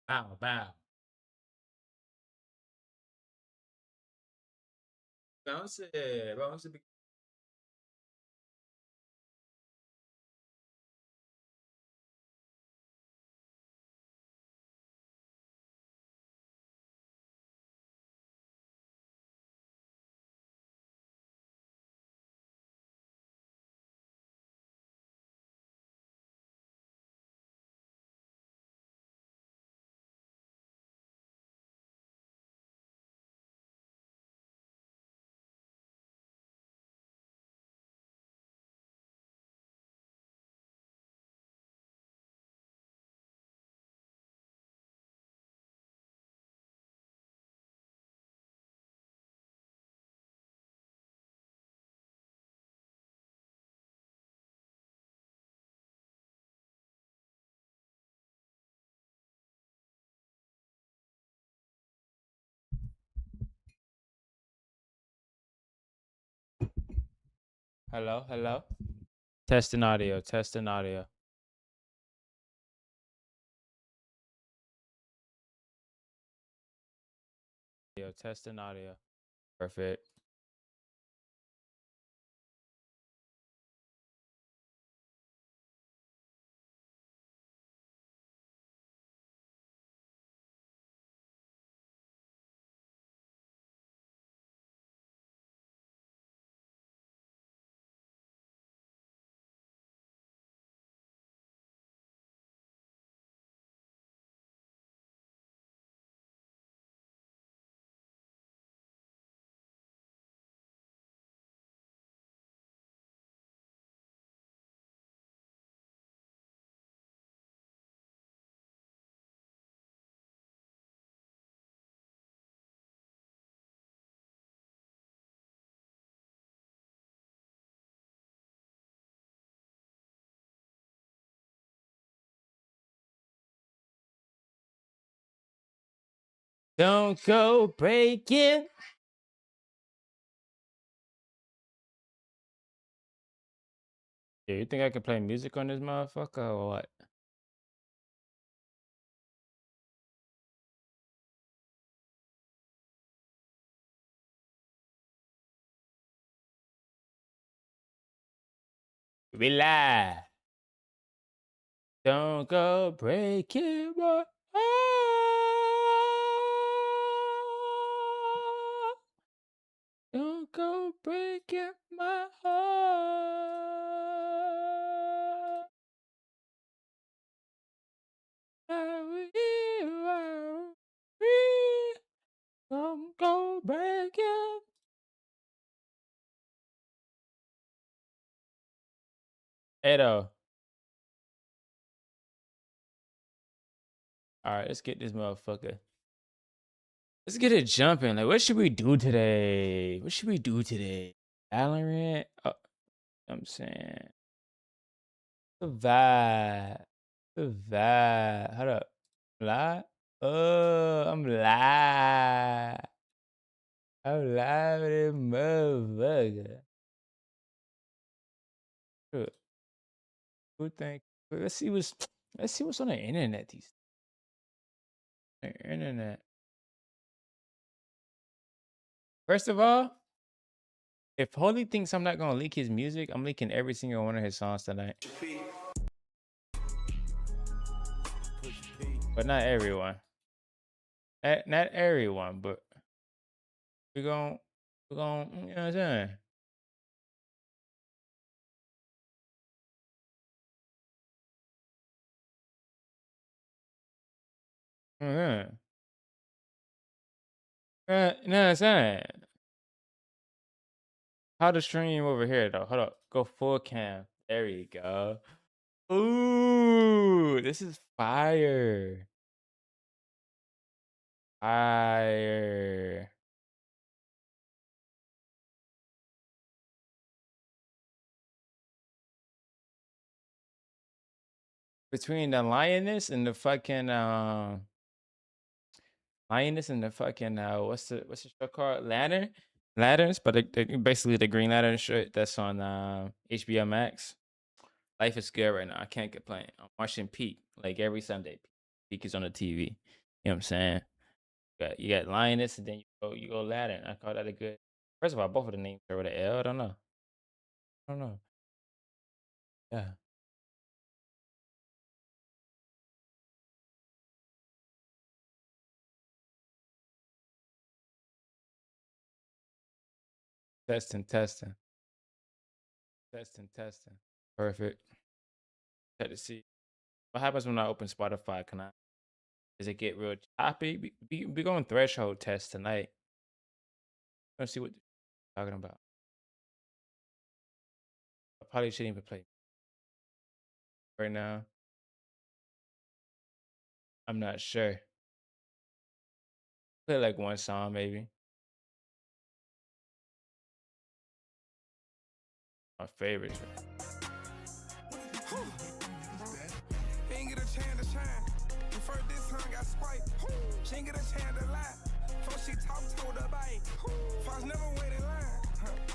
Bow, bow. Bounce it. Bounce it. Hello, hello. Testing audio, testing audio. Audio, testing audio. Perfect. Don't go breaking. Yeah, you think I can play music on this motherfucker or what? We live. Don't go breaking my heart. Don't go breaking my heart. Don't go breaking. Edo. All right, let's get this motherfucker. Let's get it jumping. Like, what should we do today? What should we do today? Valorant? Oh, I'm saying. The vibe. The vibe. Hold up. Live? Oh, I'm live. I'm live with this motherfucker. Look, who think? Let's see what's on the internet these. The internet. First of all, if Holy thinks I'm not gonna leak his music, I'm leaking every single one of his songs tonight. But not everyone. Not everyone, but we're gonna, you know what I'm saying? Yeah. You know what I'm saying? How to stream over here though? Hold up. Go full cam. There you go. Ooh, this is fire. Fire. Between the lioness and the fucking lioness and the fucking what's the show called? Lanterns, but basically the Green Lantern shit that's on HBO Max. Life is good right now. I can't complain. I'm watching Peak like every Sunday. speakers on the TV. You know what I'm saying? You got Lioness, and then you go Aladdin. I call that a good. First of all, both of the names start with an L. I don't know. I don't know. Yeah. Testing, testing, testing, testing. Perfect. Check to see what happens when I open Spotify. Can I? Does it get real choppy? We going threshold test tonight. Let's see what you're talking about. I probably shouldn't even play right now. I'm not sure. Play like one song maybe. My favorites. Ain't get a chance to shine. The first this song got swiped. She ain't get a chance to lie. Before she talk, told her bite. Fox never wait in line.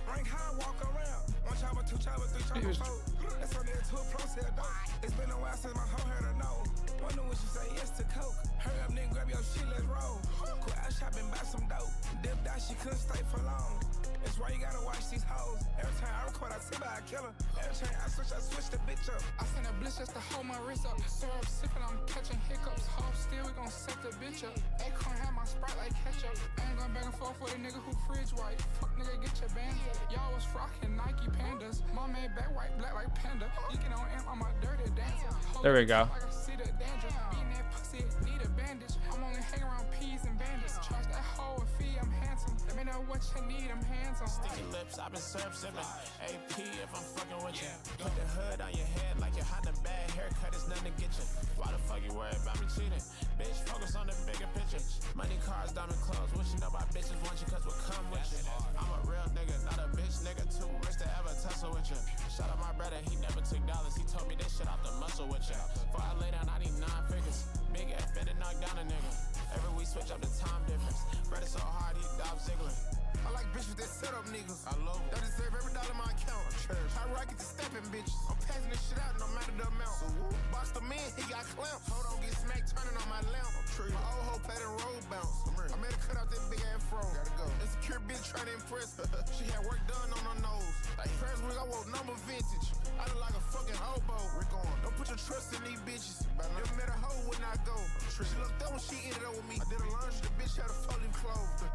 Rank high, walk around. One chopper, two chopper, three chopper, four. That's on there to a pro sale dope. It's been a while since my hoe heard her know. Wonder when she say yes to coke. Hurry up, nigga, grab your shit, let's roll. Quit out shopping, buy some dope. Dipped out, she couldn't stay for long. That's why you gotta watch these hoes. Every time I record, I tip her, I kill her. Every time I switch the bitch up. I send a bliss just to hold my wrist up. Syrup sipping, I'm catching hiccups. Hope still, we gon' set the bitch up. Acorn have my sprite like ketchup. I ain't going back and forth with a nigga who fridge white. Fuck nigga, get your bands up. Y'all was rocking Nike Pandas. My man back white, black like panda. Leaking on amp, I'm a dirty dancer. There we go. Like I see the danger. Beating that pussy, need a bandage. I'm only hanging around peas and bandits. Charge that hoe a fee, I'm handsome. Let me know what you need, I'm handsome. Sticky lips, I've been syrup sipping. AP if I'm fucking with you. Put the hood on your head like you're hot. A bad haircut is nothing to get you. Why the fuck you worried about me cheating? Bitch, focus on the bigger picture. Money, cars, diamond clothes. Wish you know my bitches want you cause we'll come with you. I'm a real nigga, not a bitch nigga. Too rich to ever tussle with you. Shout out my brother, he never took dollars. He told me this shit off the muscle with you. Before I lay down, I need 9 figures. Big F and knock down a nigga. Every week switch up the time difference. Brother so hard, he Dolph Ziggler. I like bitches that set up niggas. I love it. That deserve every dollar in my account. I rocket to stepping bitches. I'm passing this shit out no matter the amount. Box the man, he got clamps. Hold on, get smacked turning on my lamp. My old hoe played a road bounce. I made her cut out that big ass fro. Gotta go. Insecure bitch trying to impress her. She had work done on her nose. Like first week I wore number vintage. I look like a fucking hobo. Don't put your trust in these bitches. Never met a hoe when I go. She looked up when she ended up with me. I did a lunch, the bitch had a folding clothes.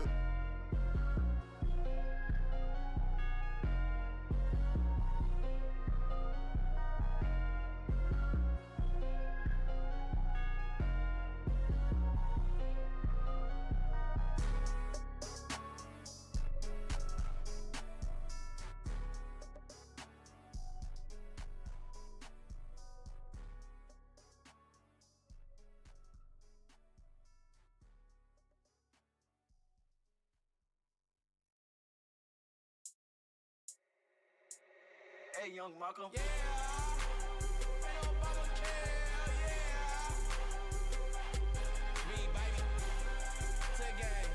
Hey, young Malcolm. Yeah. Ain't nobody care, yeah. Me, baby. To game,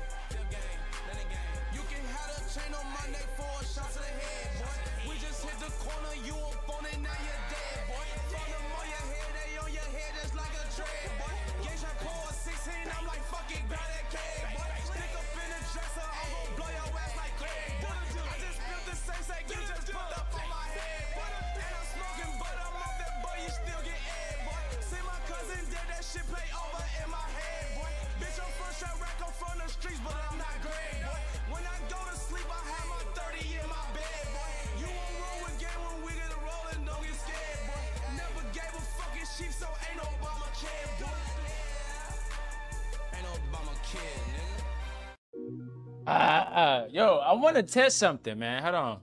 let it game. You can have a chain on my neck for a shot to the head, boy. We just hit the corner, you up on it, now you're dead, boy. From them on your head, they on your head just like a dread, boy. Gauge I pour a 16, I'm like, fuck it, grab that keg, boy. Stick up in the dresser, I'm gon' blow your ass like Craig, boy. I just built the same, you just put up on my head, boy. And I'm smoking, but I'm off that, boy, you still get egg, boy. See my cousin dead, that shit play over in my head, boy. Bitch, I'm first shot rack, I'm from the streets, but I'm not Greg, boy. When I go to sleep, I have my 30 in my bed, boy. You won't roll with game when we get rolling, don't get scared, boy. Never gave a fucking sheep, so ain't no Obama kid, boy. Ain't no Obama kid, nigga. Yo, I want to test something, man. Hold on.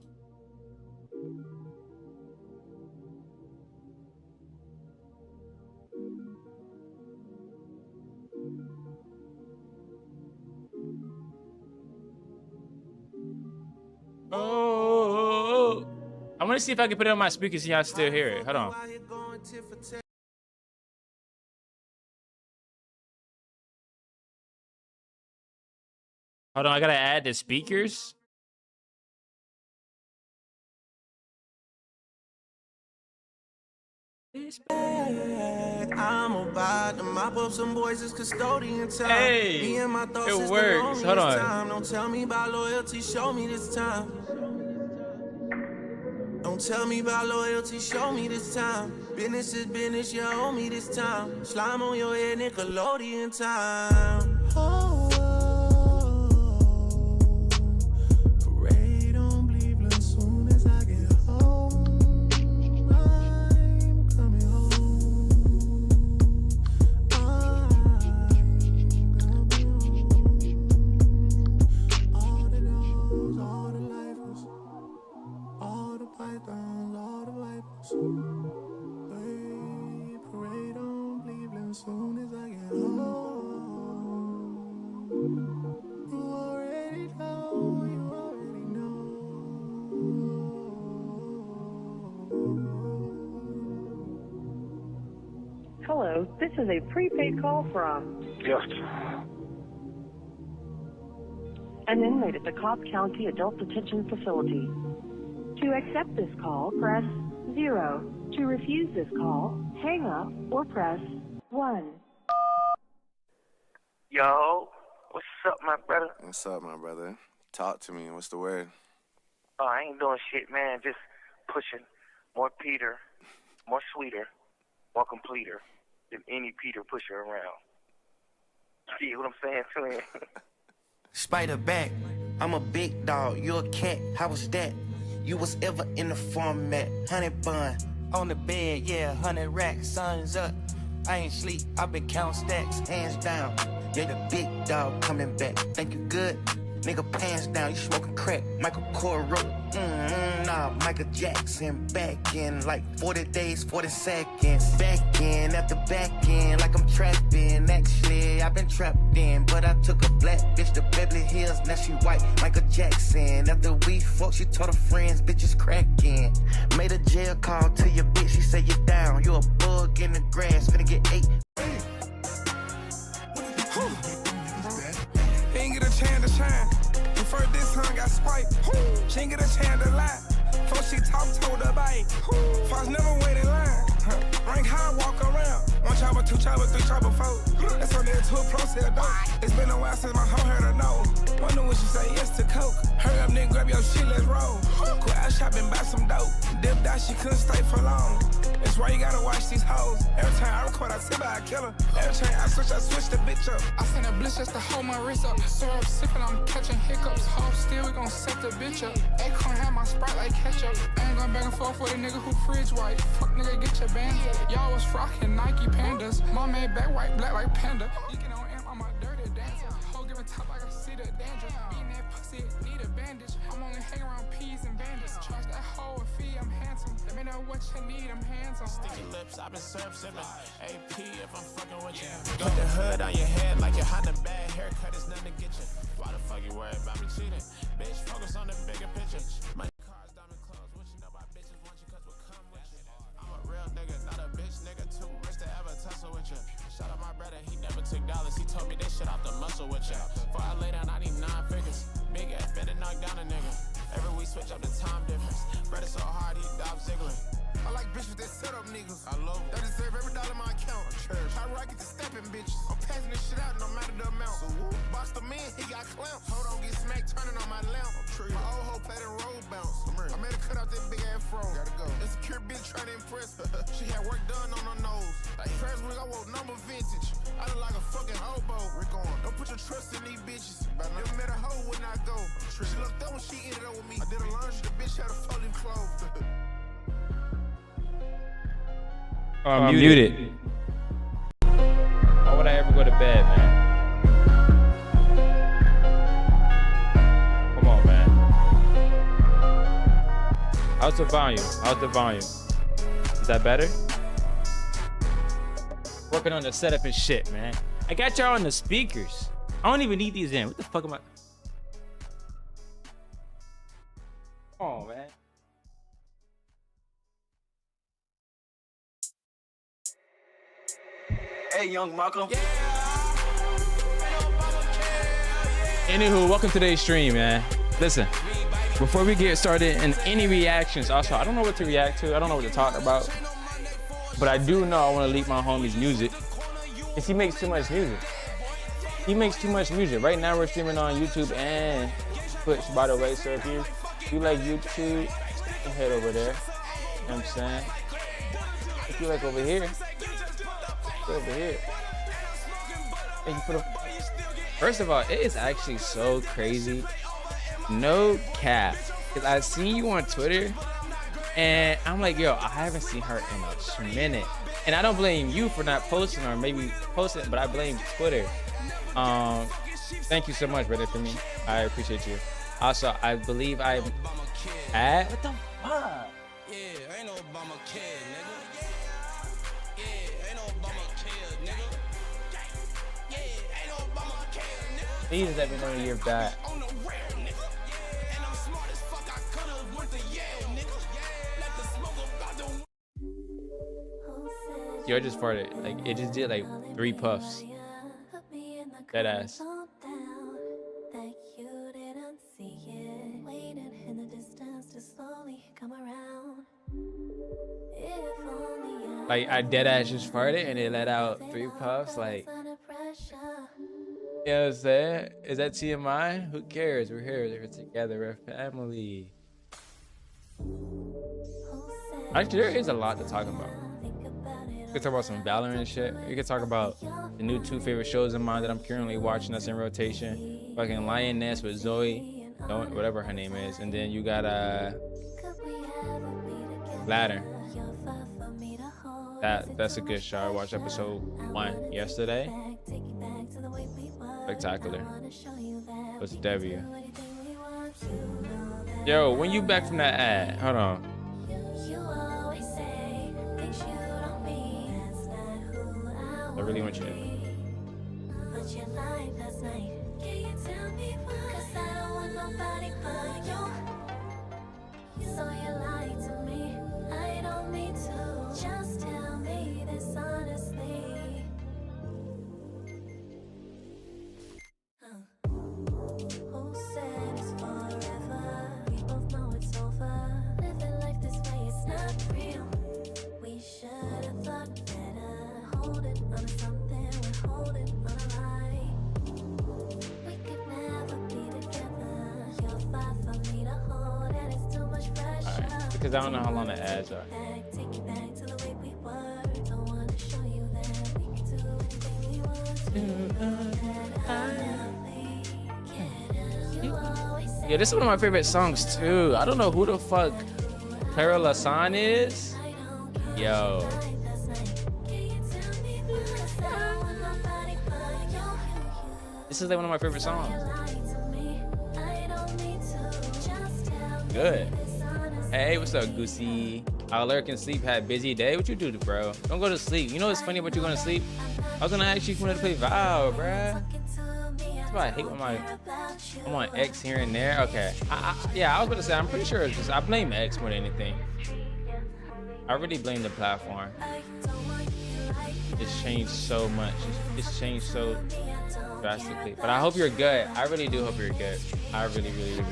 Oh, I want to see if I can put it on my speakers and y'all still hear it. Hold on. Hold on, I gotta add the speakers. I'm about to mop up some boys, it's custodian time. Hey, me and my thoughts it is works. Hold on. time. Don't tell me about loyalty, show me this time. Don't tell me about loyalty, show me this time. Business is business, you owe me this time. Slime on your head, Nickelodeon time. Parade on Cleveland soon as I get home. I'm coming home. All the dogs, all the lifers, all the pythons, all the vipers. Hey, parade on Cleveland soon as I get home. You already know, you already know. Hello, this is a prepaid call from Yes. an inmate at the Cawk County Adult Detention Facility. To accept this call, press 0. To refuse this call, hang up or press 1. Yo, what's up, my brother? What's up, my brother? Talk to me. What's the word? Oh, I ain't doing shit, man. Just pushing. More Peter, more sweeter, more completer than any Peter pusher around. See what I'm saying to him? Spider back, I'm a big dog, you a cat, how was that? You was ever in the format, 100 bun, on the bed, yeah, 100 racks, sun's up. I ain't sleep, I been count stacks, hands down. Yeah, the big dog coming back, think you good? Nigga, pants down, you smoking crack, Michael Kors, nah, Michael Jackson, back in like 40 days, 40 seconds, back in, at the back end, like I'm trapping, actually, I've been trapped in, but I took a black bitch to Beverly Hills, now she white, Michael Jackson, after we fucked, she told her friends, bitches cracking, made a jail call to your bitch, she said you down, you a bug in the grass, finna get 8. He ain't get a chance to shine. The first this time got swiped. She ain't get a chance to lie. Before she talk, told her bite. Fox never wait in line. Rank high, walk around. 1 chopper, 2 chopper, 3 chopper, 4. That's on there to a pro sale dope. It's been a while since my hoe heard her know. Wonder when she say yes to coke. Hurry up, nigga, grab your shit, let's roll. Quit out shopping, buy some dope. Dipped out, she couldn't stay for long. That's why you gotta watch these hoes. Every time I record, I tell her I kill her. Every time I switch the bitch up. I send a bliss just to hold my wrist up. Syrup sipping, I'm catching hiccups. Hold still, we gon' set the bitch up. Acorn have my sprite like ketchup. I ain't going back and forth with a nigga who fridge white. Fuck nigga, get your bands up. Y'all was rockin' Nike Pandas. My man back white, black like panda. Leaking on amp, I'm a dirty dancer. Hoe giving top like I see the danger. Eating that pussy, need a bandage. I'm only hanging around peas and bandits. Charge that hoe a fee, I'm handsome. Let me know what you need, I'm handsome. Sticky lips, I've been syrup sipping. AP if I'm fucking with you. Put the hood on your head like you're hiding a bad haircut, it's nothing to get you. Why the fuck you worried about me cheating? Bitch, focus on the bigger picture. Money, cars, diamond clothes, what you know about bitches want you cause we'll come with you. I'm a real nigga, not a bitch nigga, too rich to ever tussle with you. Shout out my brother, he never took dollars, he told me they shit off the muscle with you. Before I lay down, I need 9 figures. Big ass better knock down a nigga. Every week switch up the time difference. Brother so hard, he Dolph Ziggler. I like bitches that set up niggas. I love it. They deserve every dollar in my account. I rock it to stepping bitches. I'm passing this shit out no matter the amount. Box the man, he got clamps. Hold on, get smacked turning on my lamp. My old hoe played a road bounce. I made her cut out that big ass fro. Gotta go. Insecure bitch trying to impress her. She had work done on her nose. Like first week I wore number vintage. I look like a fucking hobo. Don't put your trust in these bitches. Never met a hoe when I go. She looked up when she ended up with me. I did a laundry, the bitch had a folding clothes. I'm muted. Why would I ever go to bed, man? Come on, man. How's the volume? How's the volume? Is that better? Working on the setup and shit, man. I got y'all on the speakers. I don't even need these in. What the fuck am I? Come on, man. Hey, young Malcolm. Anywho, welcome to today's stream, man. Listen, before we get started in any reactions, also, I don't know what to react to. I don't know what to talk about. But I do know I want to leak my homie's music. Because he makes too much music. He makes too much music. Right now we're streaming on YouTube and Twitch, by the way. So if you like YouTube, head over there. You know what I'm saying? If you like over here, go over here. And you put a... First of all, it is actually so crazy. No cap. Because I seen you on Twitter and I'm like, yo, I haven't seen her in a minute. And I don't blame you for not posting or maybe posting, but I blame Twitter. Thank you so much, brother, for me. I appreciate you. Also, I believe I'm at... What the fuck? Yeah, ain't no Obama kid, nigga. Yeah, ain't no Obama kid, nigga. Yeah, ain't no Obama kid, nigga. Please let me know the year of that. On the real, nigga. And I'm smart as fuck, I could've went to Yale, nigga. Let the smoke about the... Yo, I just farted. Like, it just did like 3 puffs. That ass. Like, I dead ass just farted and it let out 3 puffs. Like, you know what I'm saying? Is that TMI? Who cares? We're here. We're together. We're family. Actually, there is a lot to talk about. We could talk about some Valorant shit. We could talk about the new 2 favorite shows of mine that I'm currently watching that's in rotation. Fucking Lioness with Zoe, whatever her name is. And then you got Ladder. That's a good show. I watched episode 1 yesterday. Spectacular. What's W? Yo, when you back from that ad? Hold on. I really want you to. Because I don't know how long the ads are. Yeah, this is one of my favorite songs too. I don't know who the fuck Clara Lasan is. Yo. This is like one of my favorite songs. Good. Hey, what's up, Goosey? Our lurk and sleep had busy day. What you do, bro? Don't go to sleep. You know what's funny about you going to sleep? I was gonna ask you if you wanted to play Vow, bruh. That's why I hate when I'm on X here and there. Okay. Yeah, I was gonna say I'm pretty sure it's just I blame X more than anything. I really blame the platform. It's changed so much. It's changed so drastically. But I hope you're good. I really do hope you're good. I really do.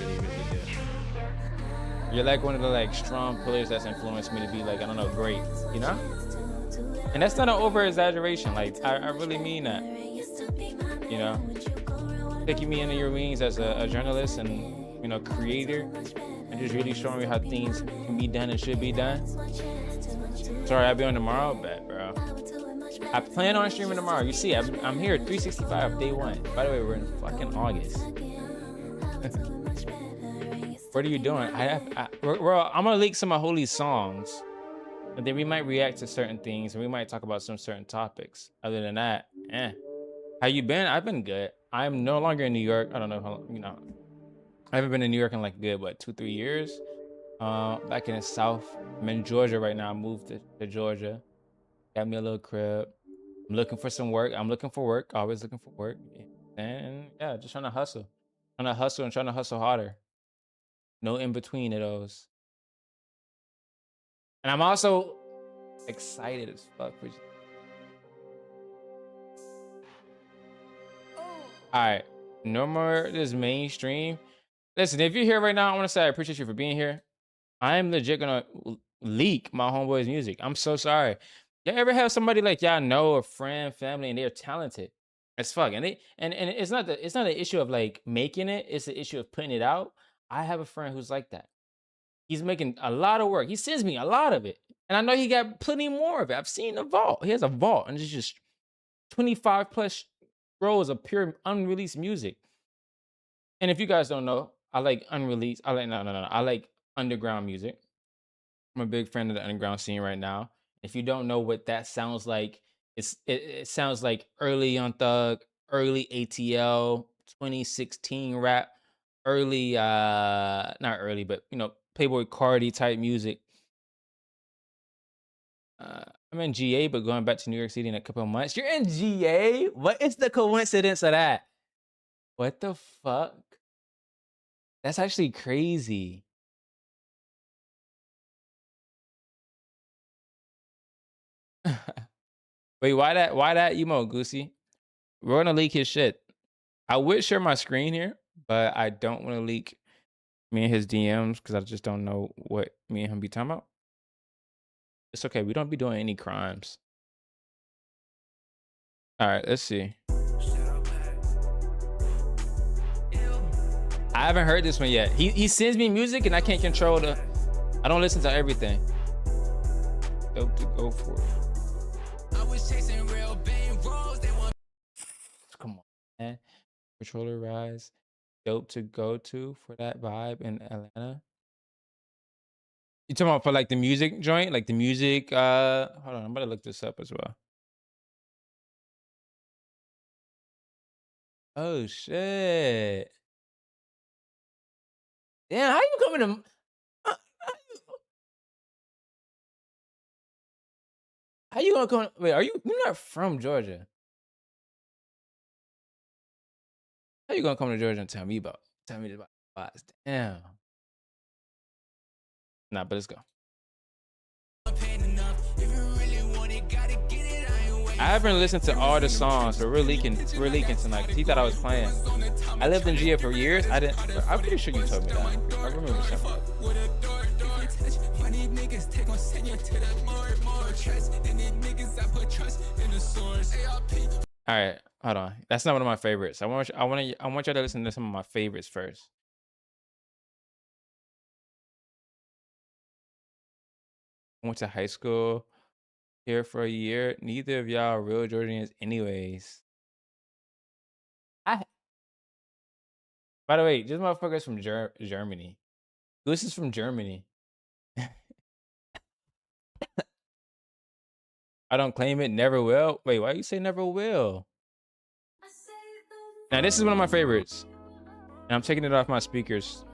You're like one of the like strong pillars that's influenced me to be like, I don't know, great, you know? And that's not an over exaggeration. Like, I really mean that, you know? Taking me under your wings as a journalist and, you know, creator, and just really showing me how things can be done and should be done. Sorry, I'll be on tomorrow, bet, bro. I plan on streaming tomorrow. You see, I'm here 365 day 1. By the way, we're in fucking August. What are you doing? I'm gonna leak some of Holy's songs, and then we might react to certain things, and we might talk about some certain topics. Other than that, how you been? I've been good. I'm no longer in New York. I don't know how long, you know. I haven't been in New York in like good, what, 2-3 years? Back in the South. I'm in Georgia right now. I moved to Georgia. Got me a little crib. I'm looking for some work. I'm looking for work. Always looking for work. And yeah, just trying to hustle. Trying to hustle harder. No in between of those. And I'm also excited as fuck for you. Alright. No more this mainstream. Listen, if you're here right now, I want to say I appreciate you for being here. I am legit gonna leak my homeboy's music. I'm so sorry. You ever have somebody like y'all know, a friend, family, and they're talented as fuck, and it's not an issue of like making it, it's an issue of putting it out. I have a friend who's like that. He's making a lot of work. He sends me a lot of it, and I know he got plenty more of it. I've seen the vault. He has a vault, and it's just 25 plus rows of pure unreleased music. And if you guys don't know, I like unreleased. I like no. I like underground music. I'm a big fan of the underground scene right now. If you don't know what that sounds like, it sounds like early Young Thug, early ATL, 2016 rap, early not early, but you know, Playboy Cardi type music. I'm in GA, but going back to New York City in a couple of months. You're in GA? What is the coincidence of that? What the fuck? That's actually crazy. Wait, why that emo, Goosey? We're gonna leak his shit. I would share my screen here, but I don't want to leak me and his DMs because I just don't know what me and him be talking about. It's okay. We don't be doing any crimes. All right, let's see. I haven't heard this one yet. He sends me music and I can't control the. I don't listen to everything. Dope to go for it. I was chasing real bang rolls. They want. Come on, man. Controller rise. Dope to go to for that vibe in Atlanta. You talking about for like the music joint, like the music? Hold on, I'm gonna look this up as well. Oh shit! Damn, how you coming to? How you gonna come? Wait, you're not from Georgia? How you gonna come to Georgia and tell me about spots? Damn. Nah, but let's go. I haven't listened to all the songs, but we're leaking tonight because he thought I was playing. I lived in GA for years. I'm pretty sure you told me that. I remember something. All right, hold on. That's not one of my favorites. I want y'all to listen to some of my favorites first. I went to high school here for a year. Neither of y'all are real Georgians anyways. By the way, this motherfucker's from Germany. This is from Germany. I don't claim it, never will. Wait, why you say never will? Now this is one of my favorites. And I'm taking it off my speakers.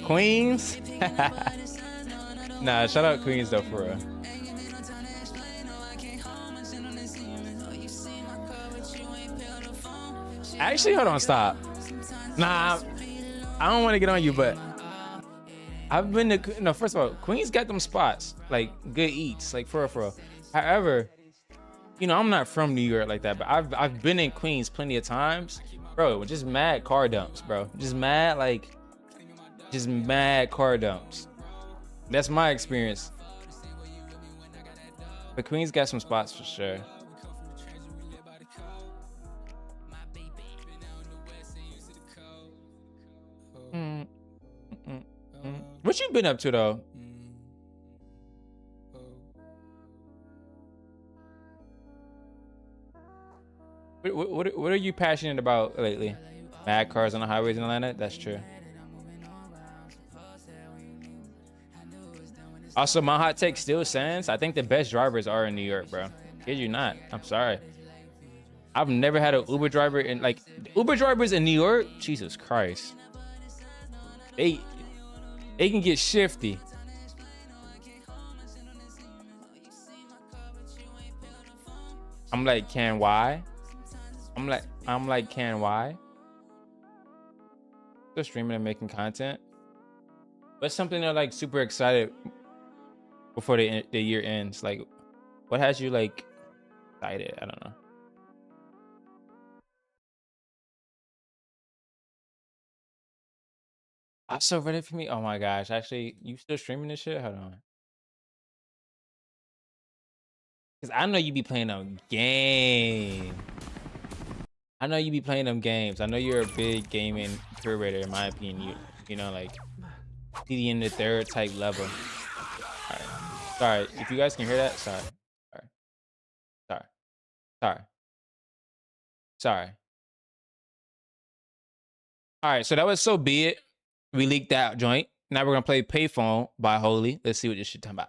Queens? Nah, shout out Queens though, for real. Actually, hold on, stop. Nah, I don't want to get on you, but I've been to, no, first of all, Queens got them spots, like good eats, like for real. However, you know, I'm not from New York like that, but I've been in Queens plenty of times. Bro, just mad car dumps, bro. Just mad car dumps. That's my experience. But Queens got some spots for sure. What you been up to though? What are you passionate about lately? Mad cars on the highways in Atlanta? That's true. Also, my hot take still stands. I think the best drivers are in New York, bro. Kid you not. I'm sorry. I've never had an Uber driver in, like, Uber drivers in New York. Jesus Christ. They can get shifty. I'm like, why? I'm like, can why? Still streaming and making content. What's something they're like super excited before the year ends? Like, what has you like excited? I don't know. Also ready for me? Oh my gosh! Actually, you still streaming this shit? Hold on. Cause I know you be playing them games. I know you be playing them games. I know you're a big gaming curator, in my opinion. You know, like CD in the third type level. All right. Sorry if you guys can hear that. Sorry. All right. So that was So Be It. We leaked that joint. Now we're gonna play Payphone by Holy. Let's see what this shit talking about.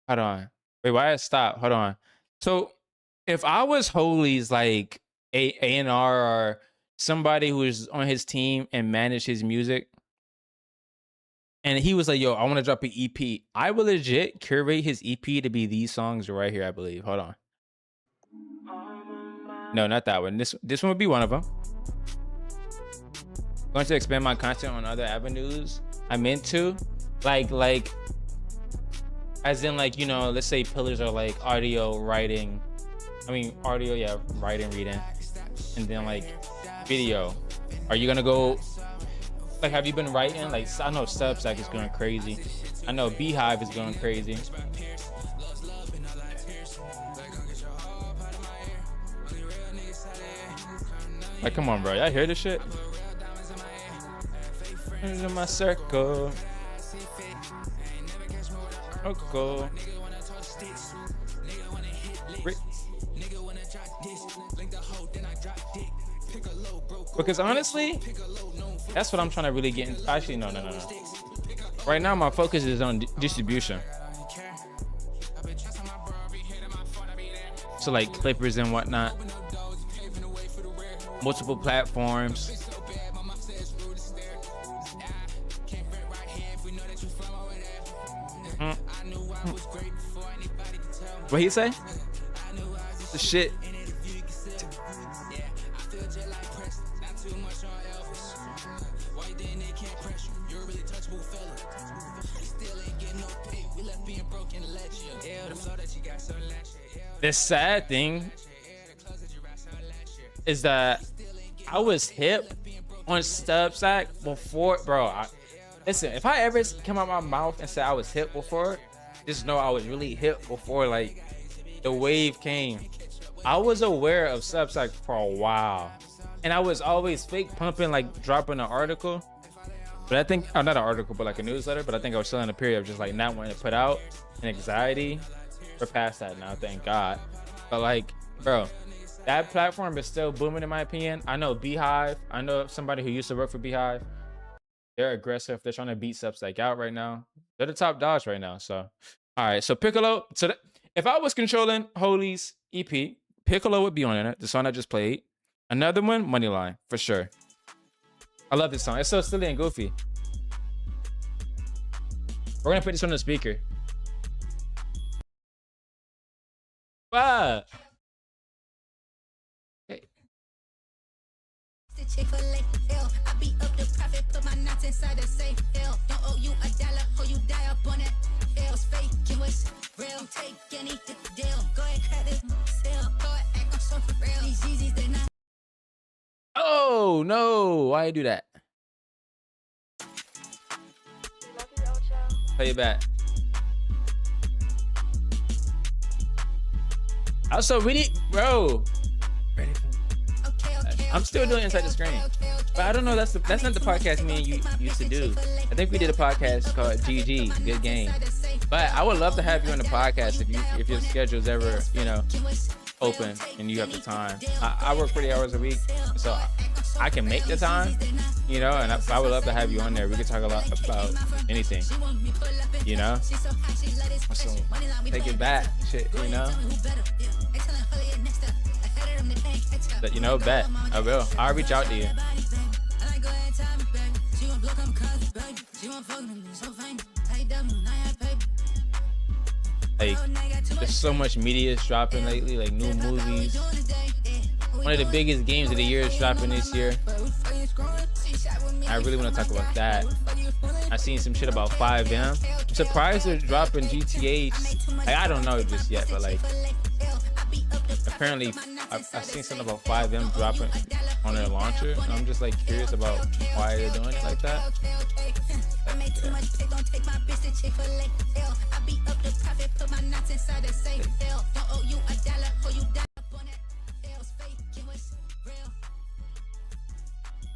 Hold on. Wait, why I stop? Hold on. So if I was Holy's like A&R or somebody who was on his team and managed his music, and he was like, yo, I want to drop an EP, I would legit curate his EP to be these songs right here, I believe. Hold on. No, not that one. This one would be one of them. I'm going to expand my content on other avenues. I meant to. Like, as in, like, you know, let's say pillars are like audio, writing. I mean, audio, yeah, writing, reading. And then, like, video. Are you going to go, like, have you been writing? Like, I know Substack is going crazy. I know Beehive is going crazy. Like, come on, bro. Y'all hear this shit? In my circle. Okay. Because honestly, that's what I'm trying to really get into. Actually, no. Right now, my focus is on distribution. So like clippers and whatnot. Multiple platforms. What he say? The shit. The sad thing is that I was hip on Substack before, bro. Listen, if I ever come out my mouth and say I was hip before, just know I was really hip before like the wave came. I was aware of Substack for a while, and I was always fake pumping, like dropping an article. But I think, not an article, but like a newsletter. But I think I was still in a period of just like not wanting to put out, and anxiety. We're past that now, thank God. But like, bro, that platform is still booming in my opinion. I know Beehive. I know somebody who used to work for Beehive. They're aggressive. They're trying to beat Substack out right now. They're the top dogs right now. So, all right. So Piccolo. So if I was controlling Holy's EP, Piccolo would be on it. The song I just played. Another one, Moneyline, for sure. I love this song. It's so silly and goofy. We're gonna put this on the speaker. Wow. Hey. Chick-fil-A, I be up the profit, put my nuts inside the safe. Don't owe you $1, or you die up on it. It was fake, it was real. Take any deal. Go ahead, crack this sale. Go ahead, act on something real. These Yeezys, they not. Oh no! Why you do that? Play it back. Also, really, bro. I'm still doing Inside the Screen, but I don't know. That's not the podcast me and you used to do. I think we did a podcast called GG, Good Game. But I would love to have you on the podcast if your schedule's ever, you know, open and you have the time. I work 40 hours a week, so I can make the time. you know, and I would love to have you on there. We could talk a lot about anything, you know. So take it back, shit, you know. But you know, bet I will. I'll reach out to you. Like, there's so much media dropping lately, like new movies. One of the biggest games of the year is dropping this year. I really want to talk about that. I seen some shit about 5M. I'm surprised they're dropping GTA. Like, I don't know just yet, but like, apparently I've seen something about 5M dropping on their launcher, and I'm just like curious about why they're doing it like that.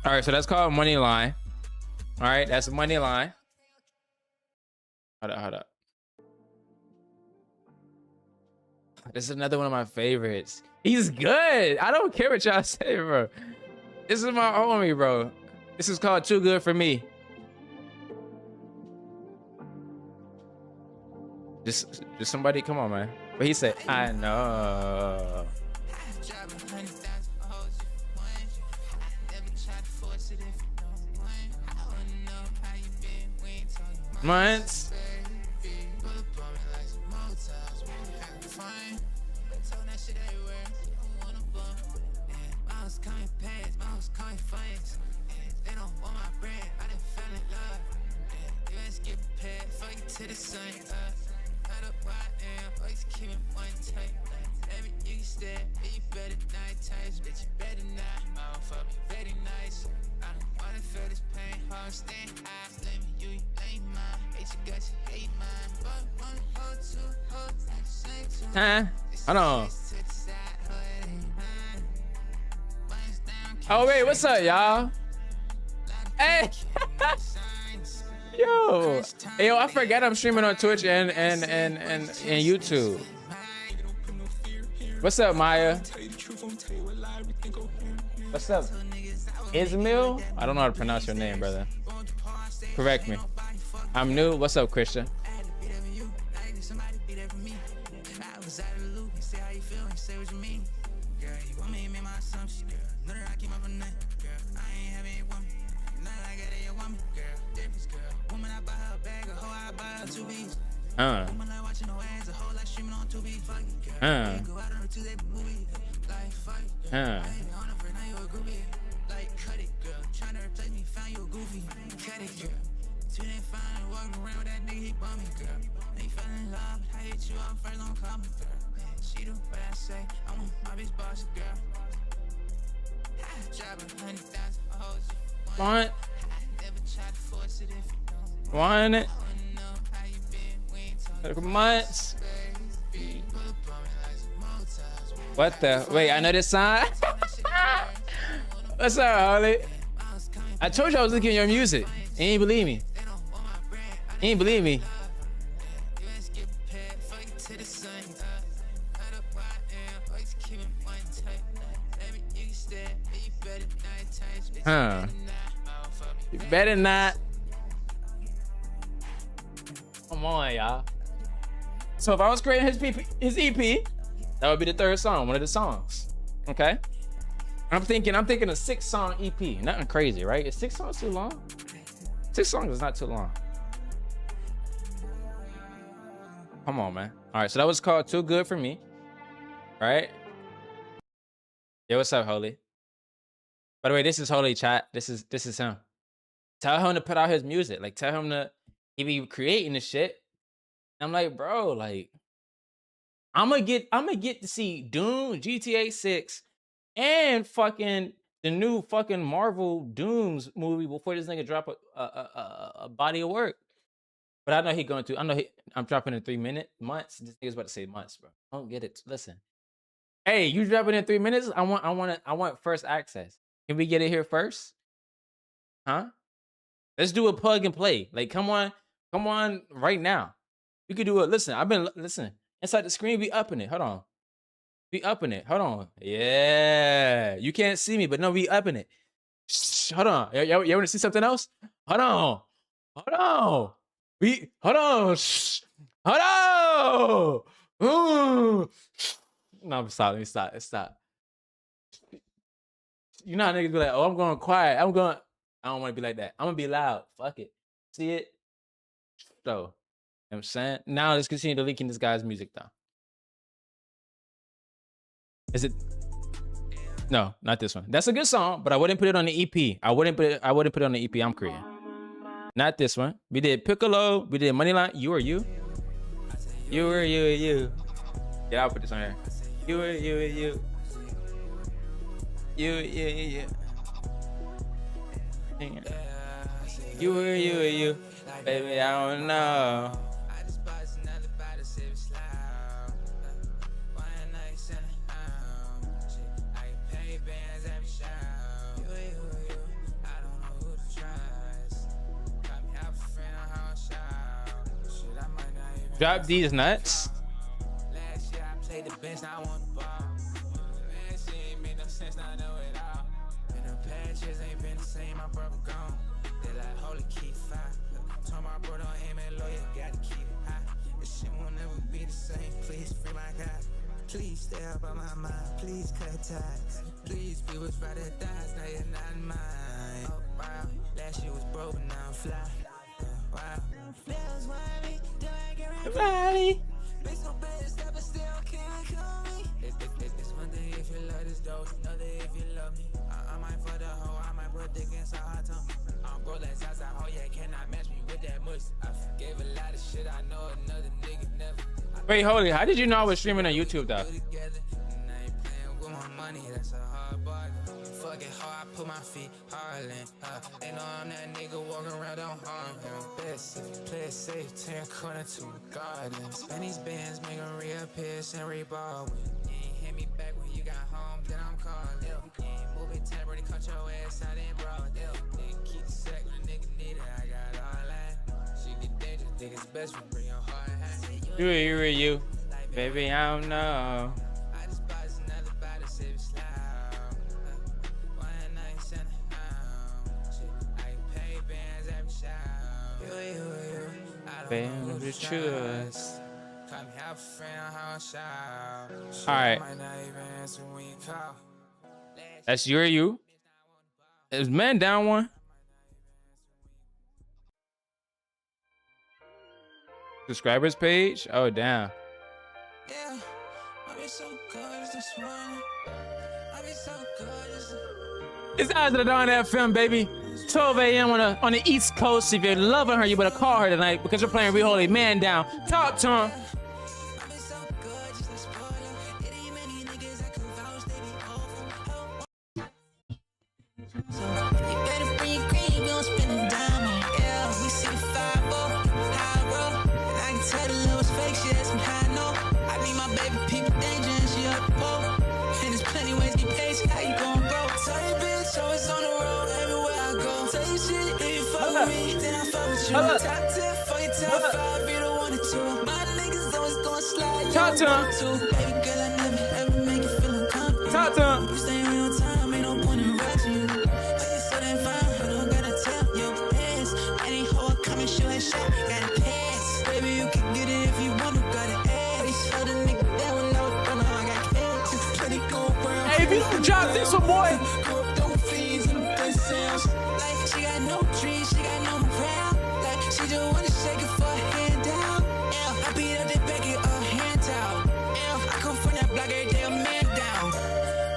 All right, so that's called Money Line. All right, that's Money Line. Hold up. This is another one of my favorites. He's good. I don't care what y'all say, bro. This is my homie, bro. This is called Too Good For Me. Just somebody, come on, man. But he said, I know. Months. Huh? Hold on. Oh wait, what's up, y'all? Hey. Yo, I forgot I'm streaming on Twitch and YouTube. What's up, Maya? What's up, Ismail? I don't know how to pronounce your name, brother. Correct me. I'm new. What's up, Christian? One months. What the? Wait, I know this song. What's up, Holly? I told you I was looking at your music. You ain't believe me. You ain't believe me. Huh. You better not. Come on, y'all. So if I was creating his EP, that would be the third song, one of the songs. Okay. I'm thinking a 6-song EP. Nothing crazy, right? Is 6 songs too long? 6 songs is not too long. Come on, man. All right, so that was called Too Good For Me. Right? Yo, what's up, Holy? By the way, this is Holy, chat. This is him. Tell him to put out his music. Like, tell him to, he be creating this shit. I'm like, bro, like, I'm gonna get to see Doom, GTA 6, and fucking the new fucking Marvel Dooms movie before this nigga drop a body of work. But I know he going to. I'm dropping in 3 months. This nigga's about to say months, bro. I don't get it. Listen, hey, you dropping in 3 minutes? I want first access. Can we get it here first? Huh? Let's do a plug and play. Like, come on, right now. You could do it. Listen. Inside the screen, we upping it. Hold on. We upping it. Hold on. Yeah. You can't see me, but no, we upping it. Shh, hold on. You want to see something else? Hold on. Hold on. Hold on. Shh. Hold on. Ooh. No, stop. Let me stop. Let's stop. You know how niggas be like, oh, I'm going quiet. I don't want to be like that. I'm going to be loud. Fuck it. See it? So, you know what I'm saying? Now let's continue to leaking this guy's music though. Is it? No, not this one. That's a good song, but I wouldn't put it on the EP. I wouldn't put it on the EP I'm creating. Not this one. We did Piccolo. We did Moneyline. You or You. You or You or You. Yeah, I'll put this on here. You or You or You. You. You or You or You. Baby, I don't know. Drop these nuts. Last year I played the bench, now I want the ball. Man, shit ain't made no sense, now I know it all. And the past years ain't been the same, my brother gone. They like, holy key fire. Told my brother on him and lawyer, got to keep it high. This shit won't never be the same, please free my guy. Please stay up on my mind, please cut ties. Please be what's right at dies, now you're not mine. Oh wow, last year was broken, now I'm fly. Wow. Everybody. It's one thing if you love this dope, another if you love me. I might fuck the hoe, I might put dick inside her tongue. I'm broke like Zaza, oh yeah, cannot match me with that much. I forgave a lot of shit, I know another nigga never. Wait, holy, how did you know I was streaming on YouTube though? And I ain't playing with my money, that's a hard bargain. Fuck it hard, I put my feet hard in. They know I'm that nigga walking around, don't harm him. Best if you play it safe, turn corner to a garden. Spend these bands, make them reappear, and reball. You ain't hit me back when you got home, then I'm calling. You ain't moving temporary, cut your ass out in broad. Nigga keep the sack when a nigga need it, I got all that. She get dangerous, think it's best for bring your heart hand. You or You. Baby, I don't know. I just bought another body, save it slow. One night, send it home. Shit, I pay bands every show. You. I don't know who to trust. Come have a friend on how I shout. All right. Might not even answer when you call. That's You or You. Is Man down one? Subscribers page? Oh, damn. Yeah, I be so good this morning. I be so good this. It's EYESOFTHEDON FM, baby. 12 a.m. on the East Coast. If you're loving her, you better call her tonight because we're playing We Hold a Man Down. Talk to him. Talk to him. Talk to him. Hey, if you don't drop this one, boy. She got no trees, she got no crown. Like she just wanna shake it for a hand down. I beat up the back of her hand out. I come from that block every day, a man down.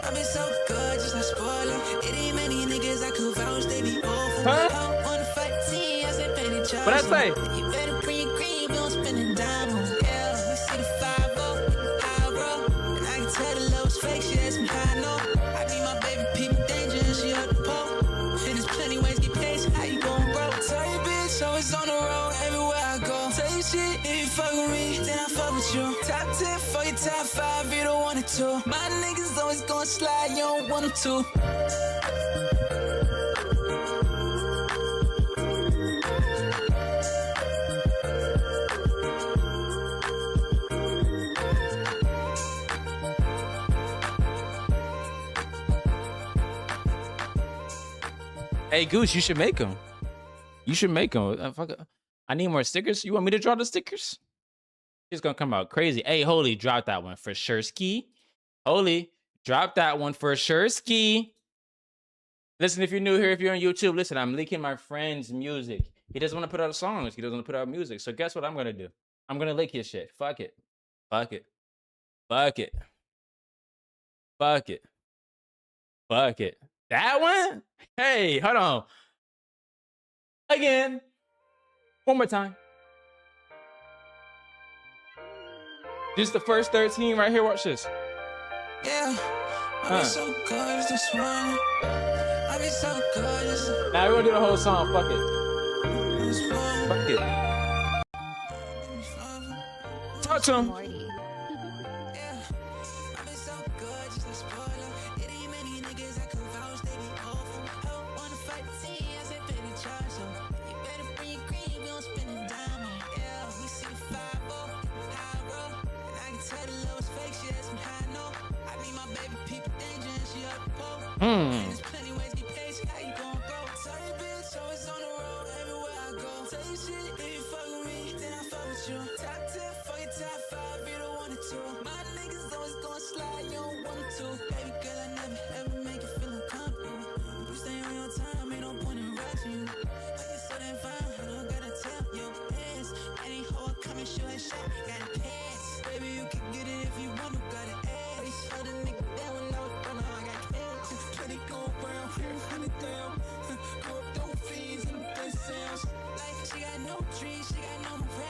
I been so good, just not spoiler. It ain't many niggas I could vouch, they be awful. Huh? On the fight team, I said painted charge. What'd I say? You better bring your cream, we don't spend a dime on. Yeah, we see the 5-0, high roll. And I can tell the love was fake, she asked me how I know. I need my baby people danger, and she up the pole. And there's plenty ways to get paid, so how you gon' broke? Tell you bitch, always on the road, everywhere I go. Tell you shit, if you fuck with me, then I fuck with you. Top 10 for your top 5, you don't want it to. My niggas always gon' slide, you don't want them to. Hey, Goose, you should make them. You should make them. I need more stickers. You want me to draw the stickers? It's gonna come out crazy. Hey, Holy, drop that one for sure. Ski. Holy, drop that one for sure. Ski. Listen, if you're new here, if you're on YouTube, listen, I'm leaking my friend's music. He doesn't want to put out songs. He doesn't want to put out music. So guess what I'm gonna do? I'm gonna leak his shit. Fuck it. Fuck it. Fuck it. Fuck it. Fuck it. That one? Hey, hold on. Again. One more time. Just the first 13 right here. Watch this. Yeah. I be so good, this one. I be so good. Now we're gonna do the whole song. Fuck it. Fuck it. Touch him.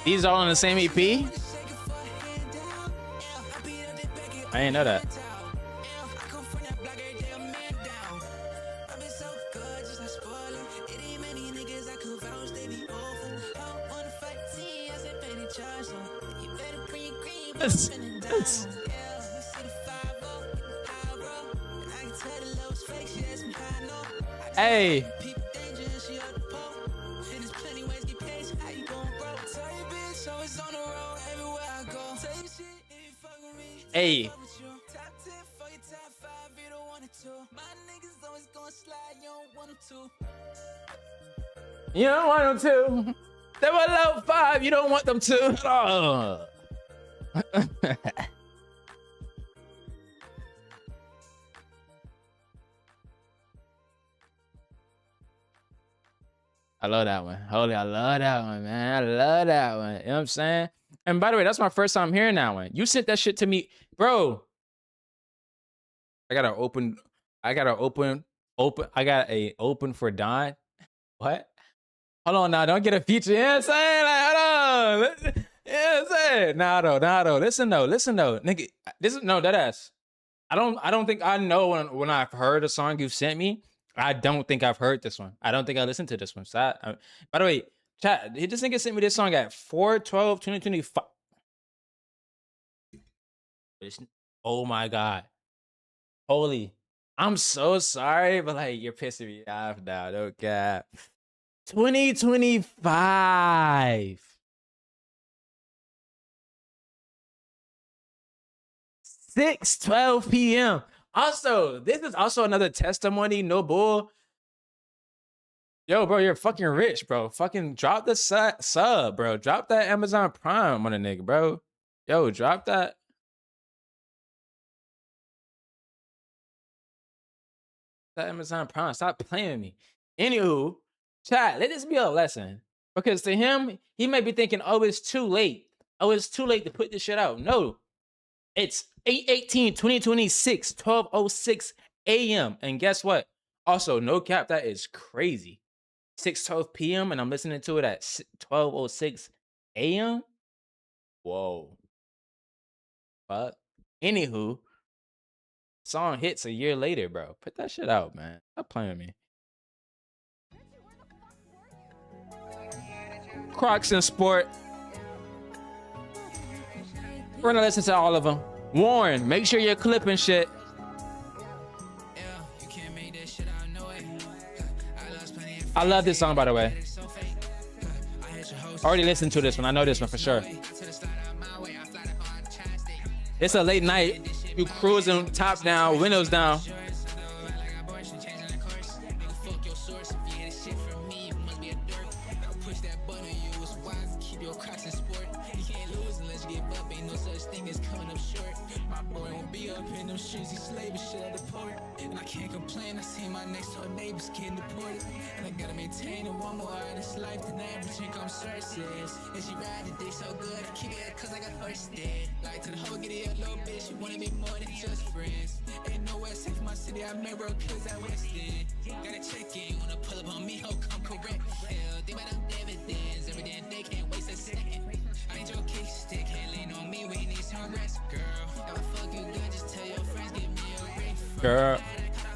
These all on the same EP? I didn't know that. Hey. Hey. You don't want them to. They were low 5. You don't want them to. Oh. I love that one. Holy, I love that one, man. I love that one. You know what I'm saying? And by the way, that's my first time hearing that one. You sent that shit to me, bro. I got a open for Don. What? Hold on now. Don't get a feature. You know what I'm saying? Like, hold on. You know what I'm saying? Nah, though. Listen though. Nigga, this is no dead ass. I don't think I know when I've heard a song you sent me. I don't think I've heard this one. I don't think I listened to this one. So by the way, chat, this nigga sent me this song at 4/12/2025. Oh my God. Holy. I'm so sorry, but like you're pissing me off now. No cap. 2025. 6:12 p.m. Also, this is also another testimony. No bull. Yo, bro, you're fucking rich, bro. Fucking drop the sub, bro. Drop that Amazon Prime on a nigga, bro. Yo, drop that. That Amazon Prime. Stop playing with me. Anywho, chat, let this be a lesson. Because to him, he may be thinking, oh, it's too late. Oh, it's too late to put this shit out. No. It's 8/18/2026, 12:06 a.m. And guess what? Also, no cap, that is crazy. 6:12 p.m. and I'm listening to it at 12:06 a.m. Whoa. Fuck. Anywho, song hits a year later, bro. Put that shit out, man. Stop playing with me. Crocs and Sport. We're gonna listen to all of them. Warren, make sure you're clipping shit. I love this song, by the way. I already listened to this one. I know this one for sure. It's a late night. You cruising, top down, windows down. up, ain't no such thing as coming up short. My boy won't be up in them streets, he slaving shit at the port. And I can't complain, I see my next door neighbors getting deported. And I gotta maintain it one more honest life than average income sources. And she ride the dick so good, I keep it cause I got thirsty. Like to the whole get it a little bitch, you wanna be more than just friends. Ain't nowhere safe in my city, I made real kills at West End. Gotta check in, wanna pull up on me, ho, come correct. Hell, think about them dividends, every damn day can't waste a second. I ain't your kickstick, can't lean on me, we need some rest, girl. If I fuck you good, just tell your friends, give me a ring. Girl.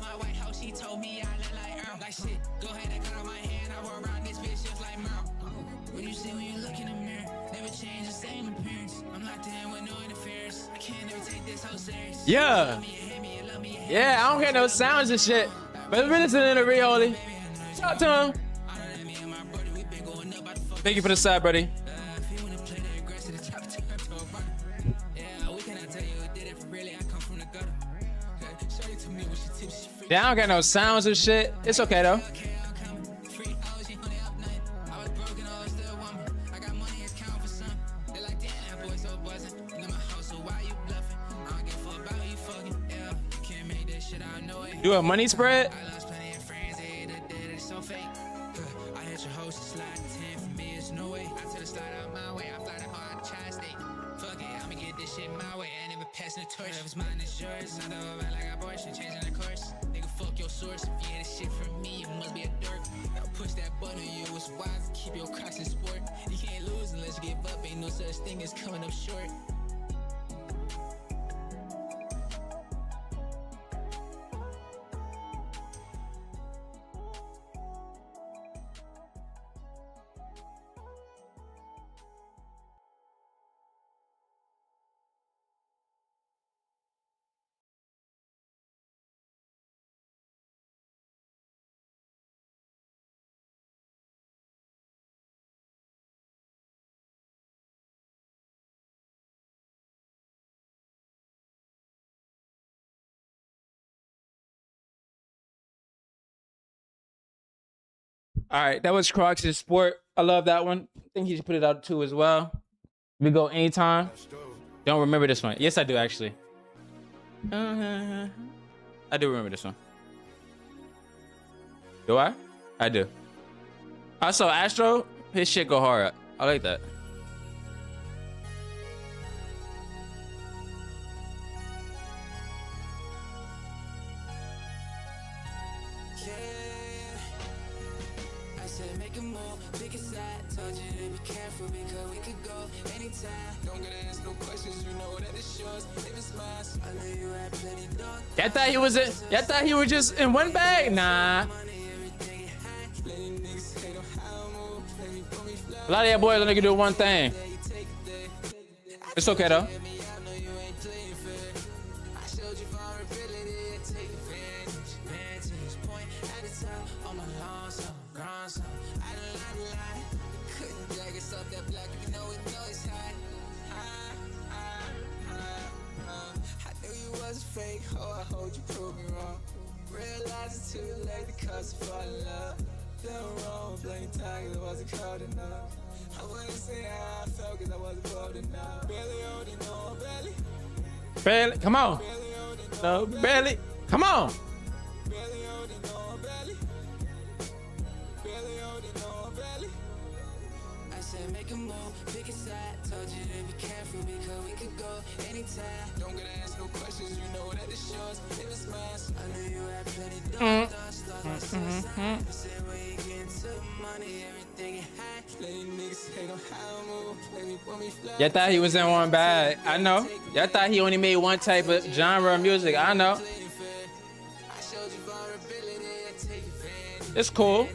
My White House, she told me I look like Earl. Like shit, go ahead and cut on my hand, I walk around this bitch just like Merle. What do you see when you look in the mirror? Never change the same appearance. I'm locked in with no interference. I can't ever take this so serious. Yeah. Yeah, I don't hear no sounds and shit. But we're listening to Re-Holy. Shout out to him. Thank you for the side, buddy. Yeah, I don't got no sounds and shit. It's okay though. Do a money spread? Push that button, you was wise. Keep your Crocs in sport. You can't lose unless you give up. Ain't no such thing as coming up short. All right, that was Crocs in Sport. I love that one. I think he should put it out too as well. We go anytime. Don't remember this one. Yes, I do actually. I do remember this one. Do I? I do. Also, Astro, his shit go hard. I like that. I thought he was I thought he was just in one bag. Nah. A lot of y'all boys only can do one thing. It's okay though. Fake, oh, I hold you, prove me wrong. Realize it's too late because I fall in love. Felt wrong, playing time cause I wasn't cold enough. I wouldn't say how I felt cause I wasn't bold enough. Barely holding on, barely. Barely, come on. No, barely, come on. Barely holding on, barely. Barely holding on, barely. I said make a move, pick a side. Told you to be careful because we could go anytime. Don't gotta ask no questions, you know that it's yours. If it's mine, I know you had plenty of thoughts. Said where you getting to money, everything you had. Letting niggas hate on how I move. Let me put me fly. Y'all thought he was in one bag. I know. Y'all thought he only made one type of genre of music. I know. It's cool.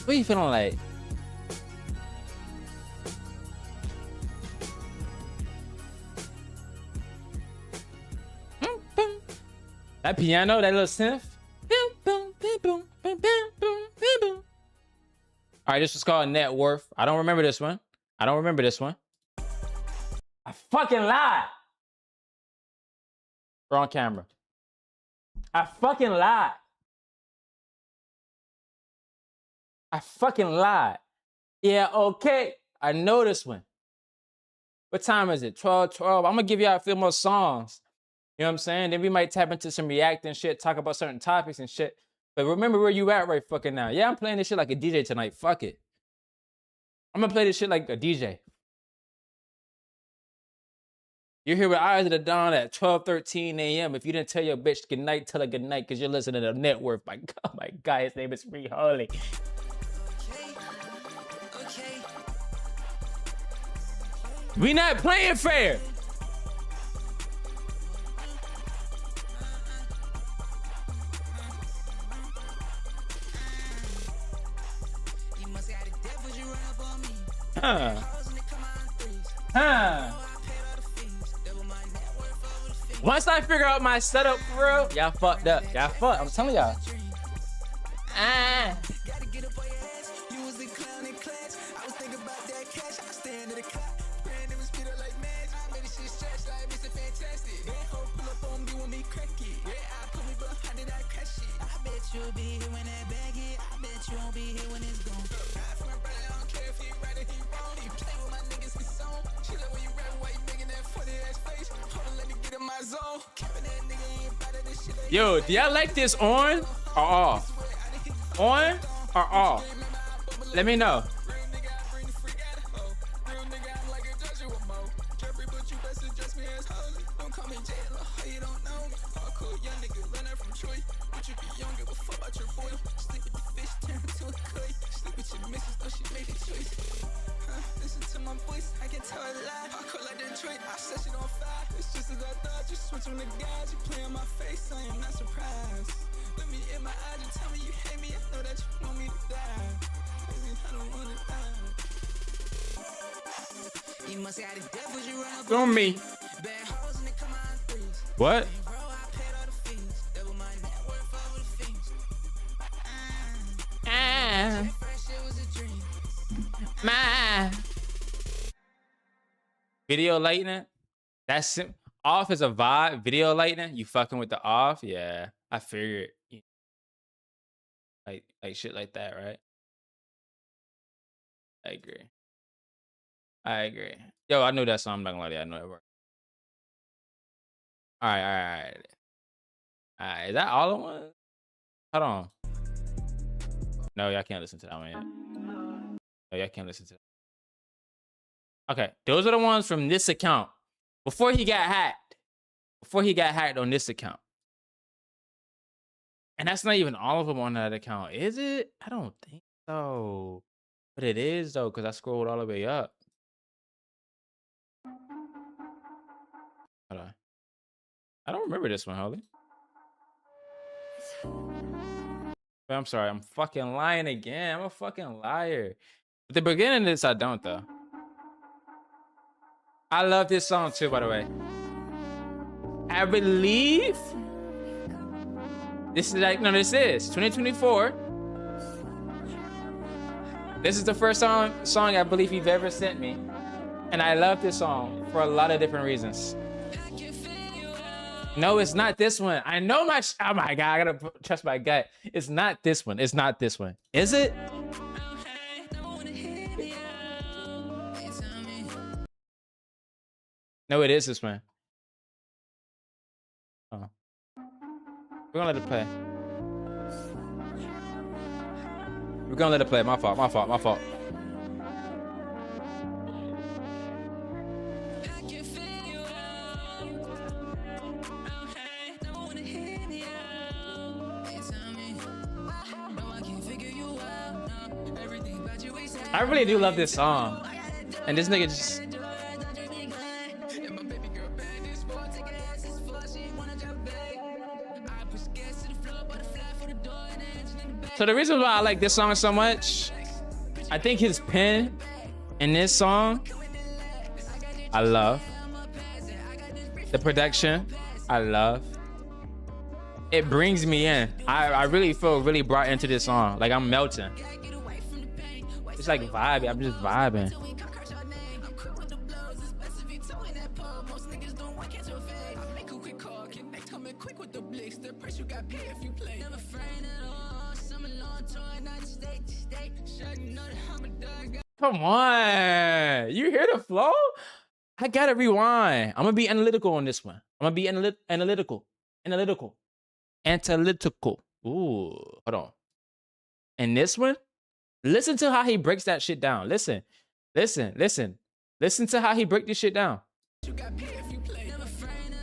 What you feeling like? That piano, that little synth. All right, this was called Net Worth. I don't remember this one. I don't remember this one. I fucking lied. Wrong camera. I fucking lied. I fucking lied. Yeah, okay. I know this one. What time is it? 12:12. I'm gonna give y'all a few more songs. You know what I'm saying? Then we might tap into some reacting shit, talk about certain topics and shit. But remember where you at right fucking now. Yeah, I'm playing this shit like a DJ tonight. Fuck it. I'm gonna play this shit like a DJ. You're here with Eyes of the Dawn at 12:13 a.m. If you didn't tell your bitch good night, tell her good night because you're listening to the network. My God, his name is Free Harley. We not playing fair. Once I figure out my setup for real, y'all fucked up. Y'all fucked. I'm telling y'all. You'll be here when that bag hit. I bet you won't be here when it's gone. I don't care if he right or he wrong. He play with my niggas, his song. She like when you rap, why you making that funny ass face? Hold on, let me get in my zone. Kevin, that nigga ain't better than shit. Yo, do y'all like this on or off? On or off? Let me know. Listen to my voice, I can tell a lie. I call like Detroit, I set it on fire. It's just as I thought, you switch on the guys, you play on my face, I am not surprised. Let me in my eyes, you tell me you hate me, I know that you want me to die. Baby, I don't wanna die. You must have the devil, you run up on me. Bad hoes and they come out threes. What? Bro, I paid all the fees. Double my net worth over the fees. First shit was a dream. Video lightning. That's off is a vibe. Video lightning. You fucking with the off? Yeah, I figured. Like shit like that, right? I agree. Yo, I knew that song. I'm not gonna lie to you. I know that word. All right. Is that all of one? Hold on. No, y'all can't listen to that one yet. No, y'all can't listen to that. Okay, those are the ones from this account. Before he got hacked. Before he got hacked on this account. And that's not even all of them on that account, is it? I don't think so. But it is, though, because I scrolled all the way up. Hold on. I don't remember this one, Holly. But I'm sorry, I'm fucking lying again. I'm a fucking liar. At the beginning of this, I don't, though. I love this song, too, by the way. I believe... This is like... No, this is 2024. This is the first song I believe you've ever sent me. And I love this song for a lot of different reasons. No, it's not this one. I know my... Oh, my God. I gotta trust my gut. It's not this one. It's not this one. Is it? No, it is this one. Oh. We're gonna let it play. We're gonna let it play. My fault. I really do love this song. And this nigga just... So the reason why I like this song so much, I think his pen in this song, I love. The production, I love. It brings me in. I really feel really brought into this song. Like I'm melting. It's like vibing. I'm just vibing. coming quick with the blicks. The price you got paid if you play. Never afraid at all. Summer long tour, not state to state. Shutting up, I'm a dog. Come on. You hear the flow? I gotta rewind. I'm gonna be analytical on this one. I'm gonna be analytical. Ooh, hold on. And this one, listen to how he breaks that shit down. Listen to how he break this shit down. You got paid if you play. Never afraid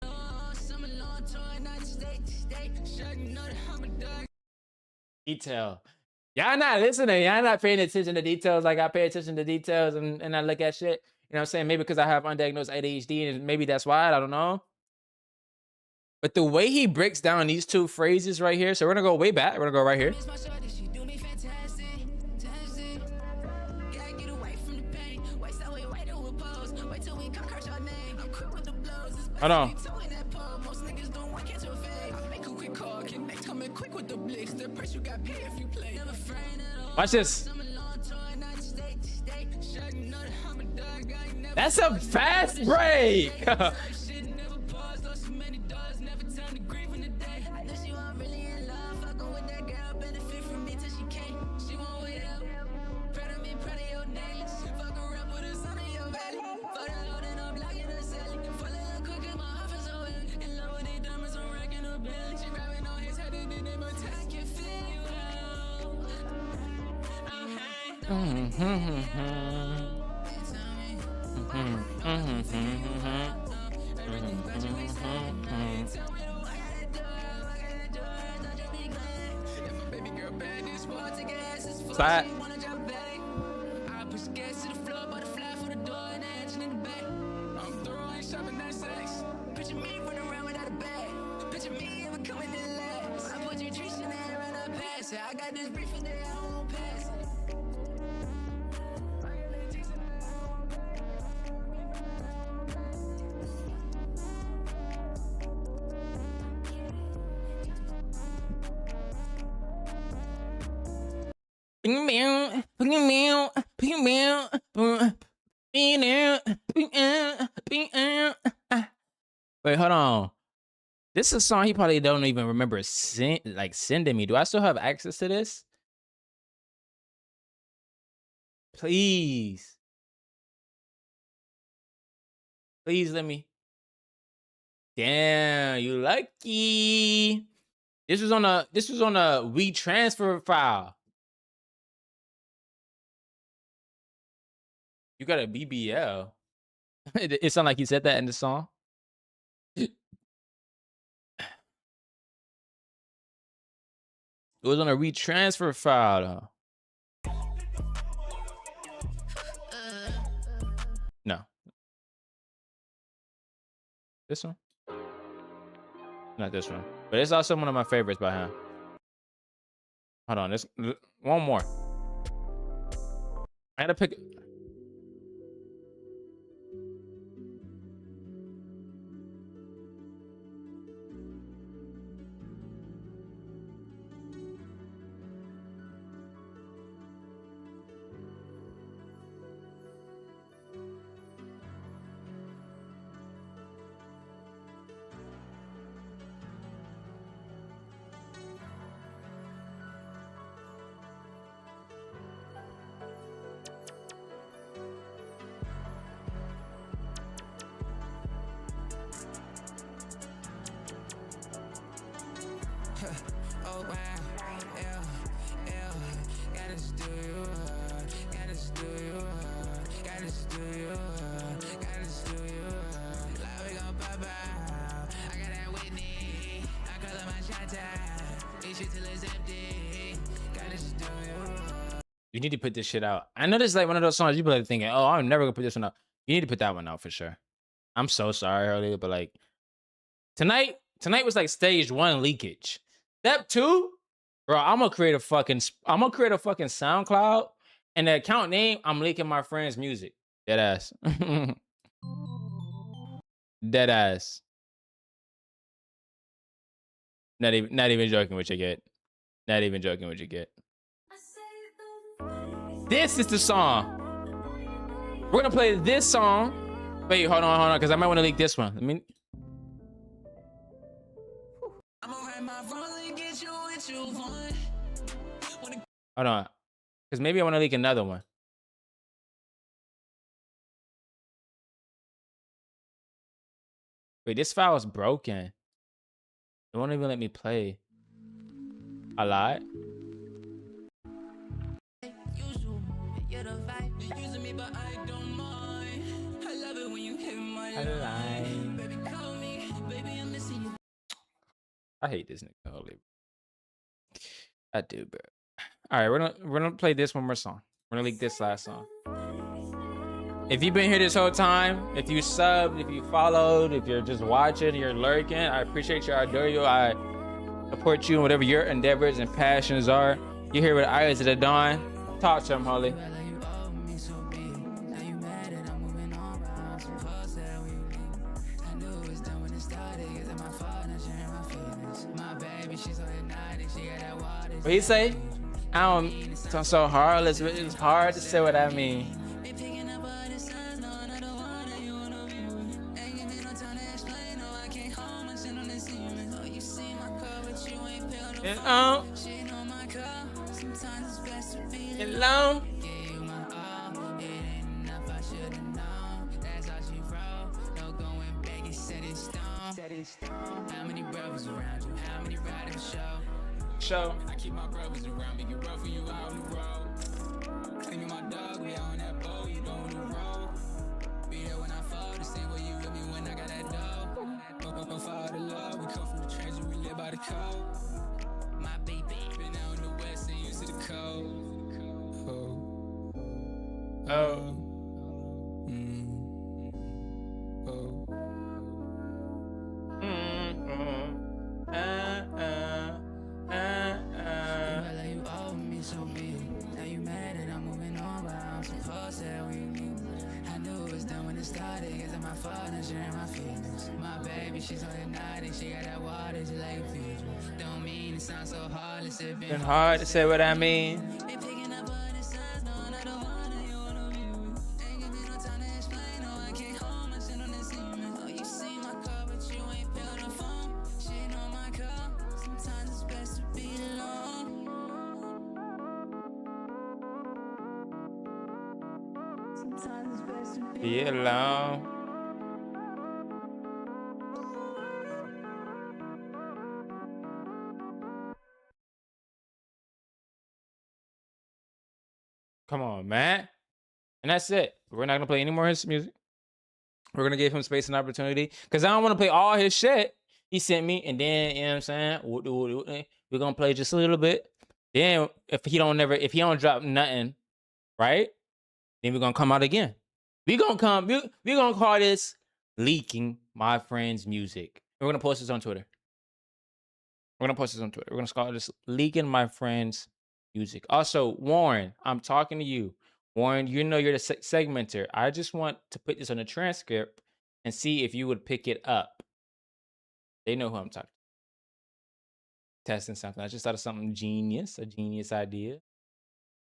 at all. Summer long tour, not state to state. Shutting up, I'm a dog. Detail. Y'all not listening. Y'all not paying attention to details like I pay attention to details and I look at shit. You know what I'm saying? Maybe because I have undiagnosed ADHD and maybe that's why. I don't know. But the way he breaks down these two phrases right here. So we're going to go way back. We're going to go right here. Hold on. Watch this. That's a fast break. Slide. I got this brief and they don't pass it. Wait, hold on. This is a song he probably don't even remember sending me. Do I still have access to this? Please. Please let me. Damn, you lucky. This was on a WeTransfer file. You got a BBL. It sounded like he said that in the song. It was on a WeTransfer file, though. No. This one? Not this one. But it's also one of my favorites by him. Hold on. This one more. I had to pick. Oh wow, gotta just do you, gotta just do you, gotta just do you, gotta just do you. Like we gon' pop out. I got that Whitney, I call it my shot time. Eat shit till it's empty. Gotta just do you. You need to put this shit out. I know this is like one of those songs you be like thinking, oh, I'm never gonna put this one out. You need to put that one out for sure. I'm so sorry earlier, but like tonight was like stage 1 leakage. Step 2, bro, I'm gonna create a fucking SoundCloud and the account name, I'm leaking my friend's music. Dead ass. Dead ass. Not even joking what you get. Not even joking what you get. This is the song. We're gonna play this song. Wait, hold on, because I might want to leak this one. I mean, Hold on. Because maybe I want to leak another one. Wait, this file is broken. It won't even let me play. A lot? I hate this nigga. Holy. I do, bro. All right, we're gonna play this one more song. We're gonna leak this last song. If you've been here this whole time, if you subbed, if you followed, if you're just watching, you're lurking, I appreciate you. I adore you. I support you in whatever your endeavors and passions are. You're here with EYESOFTHEDON. Talk to him, Holly. What he say? I don't. It's so hard. It's hard to say what I mean. Hello. How many brothers around you? How many ride the show? I keep my brothers around me, get rough for you out on the road. Claiming my dog, we on that boat, you don't the road. Be there when I fall to see where you with me when I got that dough. Don't fall to love, we come from the trenches, we live by the code. My baby, been out in the west and used to the cold. I knew it was done when it started. Cause of my fault, not sharing my feelings. My baby, she's on hypnotic. She got that water, just like a fusion. Don't mean it sounds so hard. It's been hard to say what I mean. Be alone. Come on, man. And that's it. We're not gonna play any more of his music. We're gonna give him space and opportunity. Cause I don't want to play all his shit he sent me. And then, you know what I'm saying? We're gonna play just a little bit. Then if he don't drop nothing, right? Then we're gonna come out again. We're gonna call this leaking my friend's music. And we're gonna post this on Twitter. We're gonna call this leaking my friend's music. Also, Warren, I'm talking to you. Warren, you know you're the segmenter. I just want to put this on a transcript and see if you would pick it up. They know who I'm talking to. Testing something. I just thought of something genius, a genius idea.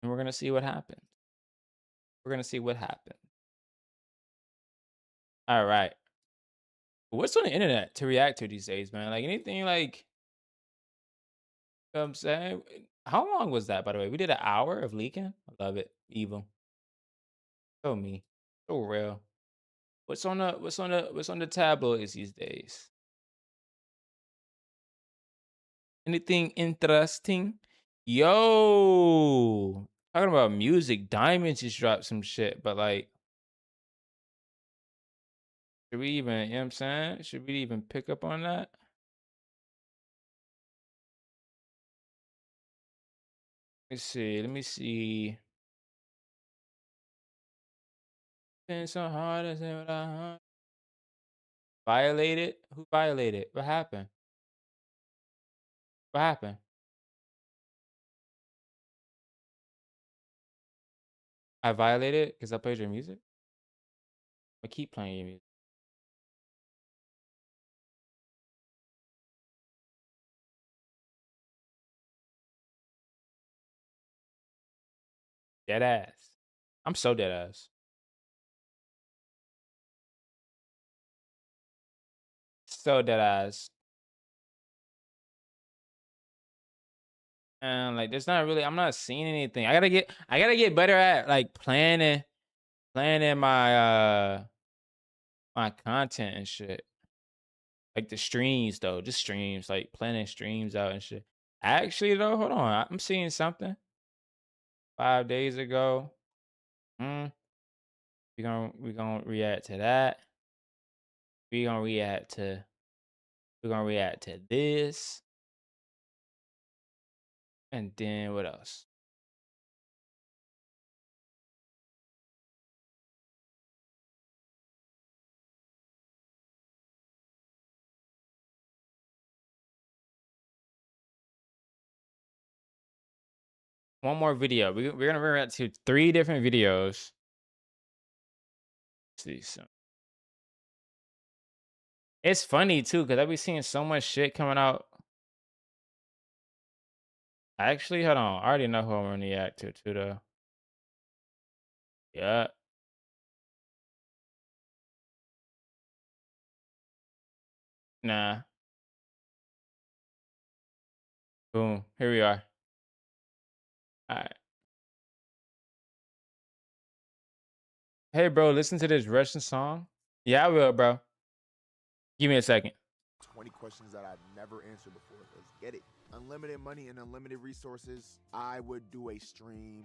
And we're gonna see what happens. All right. What's on the internet to react to these days, man? Like anything like, you know what I'm saying? How long was that, by the way? We did an hour of leaking. I love it. Evil. So me. So real. What's on the tabloids these days? Anything interesting? Yo, talking about music, Diamond just dropped some shit, but like, should we even, you know what I'm saying? Should we even pick up on that? Let me see. Been so hard to say what I want. Violated? Who violated? What happened? What happened? I violated because I played your music? I keep playing your music. Dead ass. I'm so dead ass. So dead ass. And like, there's not really. I'm not seeing anything. I gotta get better at like planning my my content and shit. Like the streams though, just streams, like planning streams out and shit. Actually though, hold on, I'm seeing something. 5 days ago. Mm, we gonna react to that. We gonna react to this. And then what else? One more video. We're gonna react to 3 different videos. Let's see some. It's funny too, because I be seeing so much shit coming out. Actually, hold on. I already know who I'm gonna react to too though. Yeah. Nah. Boom. Here we are. Alright. Hey bro, listen to this Russian song. Yeah, I will, bro. Give me a second. 20 questions that I've never answered before. Let's get it. Unlimited money and unlimited resources. I would do a stream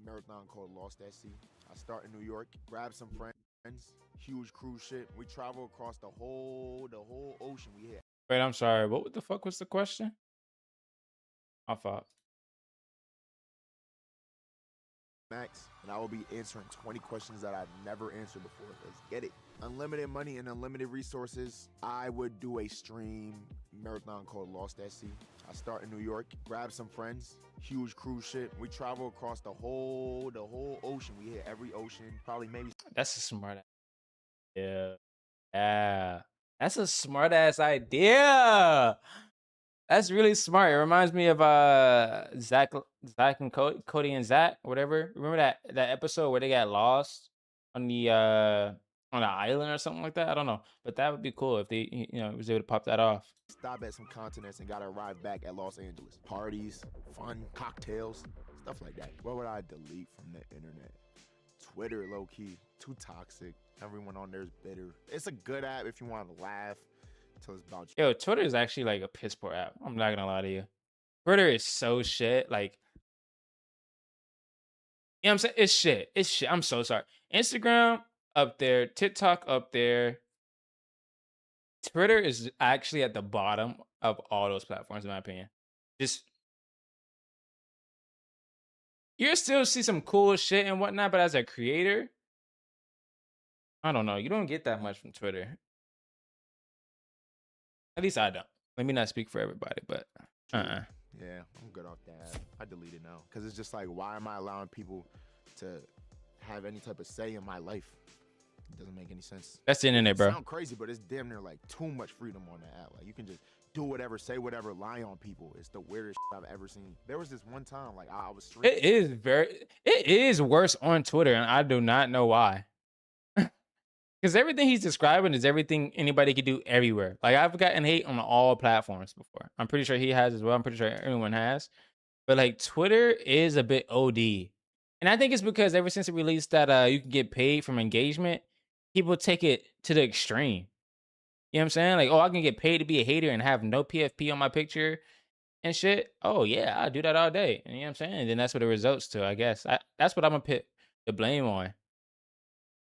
marathon called Lost at Sea. I start in New York, grab some friends, huge cruise ship. We travel across the whole ocean. We hit. Wait, I'm sorry. What the fuck was the question? My fault. Max, and I will be answering 20 questions that I've never answered before. Let's get it. Unlimited money and unlimited resources. I would do a stream marathon called Lost at Sea. I start in New York, grab some friends, huge cruise ship. We travel across the whole ocean. We hit every ocean, probably maybe. That's a smart. Yeah. Yeah. That's a smart ass idea. That's really smart. It reminds me of Zach and Cody and Zach, whatever. Remember that episode where they got lost on the island or something like that? I don't know. But that would be cool if they was able to pop that off. Stop at some continents and gotta arrive back at Los Angeles. Parties, fun, cocktails, stuff like that. What would I delete from the internet? Twitter, low-key, too toxic. Everyone on there is bitter. It's a good app if you want to laugh. Until it's about Yo, Twitter is actually like a piss poor app. I'm not gonna lie to you. Twitter is so shit. Like, you know what I'm saying? It's shit. It's shit. I'm so sorry. Instagram up there, TikTok up there. Twitter is actually at the bottom of all those platforms, in my opinion. Just you still see some cool shit and whatnot, but as a creator, I don't know. You don't get that much from Twitter. At least I don't. Let me not speak for everybody, but Yeah, I'm good off that. I delete it now because it's just like, why am I allowing people to have any type of say in my life? It doesn't make any sense. That's the internet, bro. It sounds crazy, but it's damn near like too much freedom on that app. Like you can just do whatever, say whatever, lie on people. It's the weirdest shit I've ever seen. There was this one time, like I was streaming. It is worse on Twitter, and I do not know why. Because everything he's describing is everything anybody could do everywhere. Like, I've gotten hate on all platforms before. I'm pretty sure he has as well. I'm pretty sure everyone has. But, like, Twitter is a bit OD. And I think it's because ever since it released that you can get paid from engagement, people take it to the extreme. You know what I'm saying? Like, oh, I can get paid to be a hater and have no PFP on my picture and shit. Oh, yeah, I do that all day. And you know what I'm saying? And then that's what it results to, I guess. That's what I'm going to put the blame on.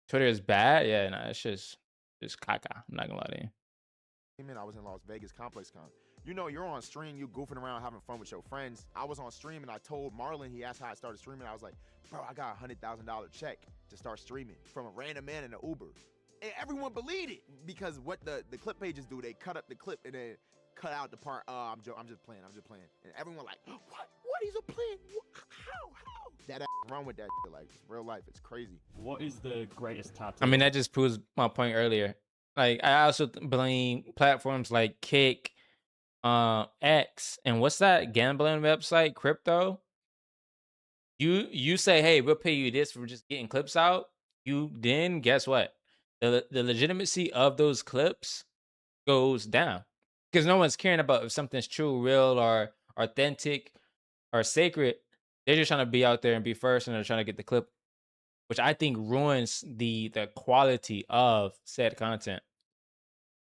Twitter is bad? Yeah, nah, it's just caca. I'm not gonna lie to you. I was in Las Vegas Complex Con. You know, you're on stream, you goofing around, having fun with your friends. I was on stream and I told Marlon, he asked how I started streaming. I was like, bro, I got a $100,000 check to start streaming from a random man in an Uber. And everyone believed it because what the clip pages do, they cut up the clip and then cut out the part, I'm just playing. And everyone like, what? He's a playing? How? That wrong with that shit. Like, it's real life. It's crazy. What is the greatest tattoo? I mean, that just proves my point earlier. Like, I also blame platforms like Kick, X, and what's that gambling website, Crypto? You say, hey, we'll pay you this for just getting clips out. You then guess what? The legitimacy of those clips goes down because no one's caring about if something's true, real, or authentic. are sacred. They're just trying to be out there and be first, and they're trying to get the clip, which I think ruins the quality of said content.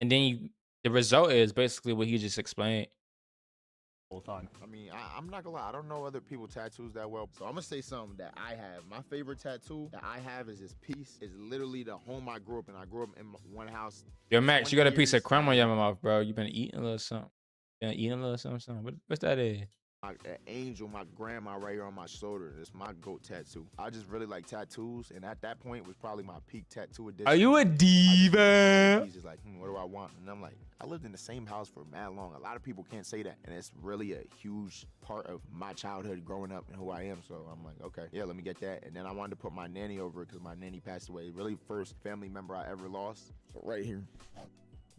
And then the result is basically what he just explained. All the time. I mean, I'm not gonna lie, I don't know other people tattoos that well, so I'm gonna say something that I have. My favorite tattoo that I have is this piece. It's literally the home I grew up in. I grew up in one house. Yo, Max, you got a piece of 20 crumb on your mouth, bro. You been eating a little something. Been eating a little something. What's that is? An angel, my grandma right here on my shoulder. It's my goat tattoo. I just really like tattoos, and at that point was probably my peak tattoo edition. Are you a diva? He's just like, what do I want? And I'm like, I lived in the same house for mad long. A lot of people can't say that, and it's really a huge part of my childhood growing up and who I am. So I'm like, okay, yeah, let me get that. And then I wanted to put my nanny over it because my nanny passed away. Really first family member I ever lost. So right here,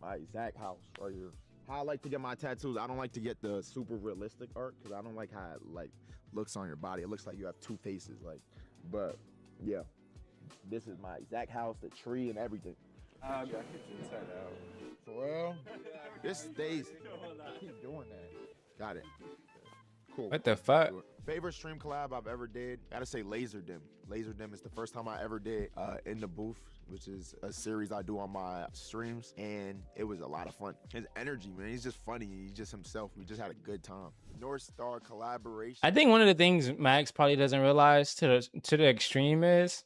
my exact house right here. How I like to get my tattoos, I don't like to get the super realistic art because I don't like how it looks on your body. It looks like you have two faces, but yeah, this is my exact house, the tree and everything. For real? This stays. Keep doing that. Got it. Cool. What the fuck? Favorite stream collab I've ever did? Gotta say Laser Dim. Laser Dim is the first time I ever did In the Booth, which is a series I do on my streams, and it was a lot of fun. His energy, man, he's just funny. He's just himself. We just had a good time. North Star collaboration. I think one of the things Max probably doesn't realize to the extreme is,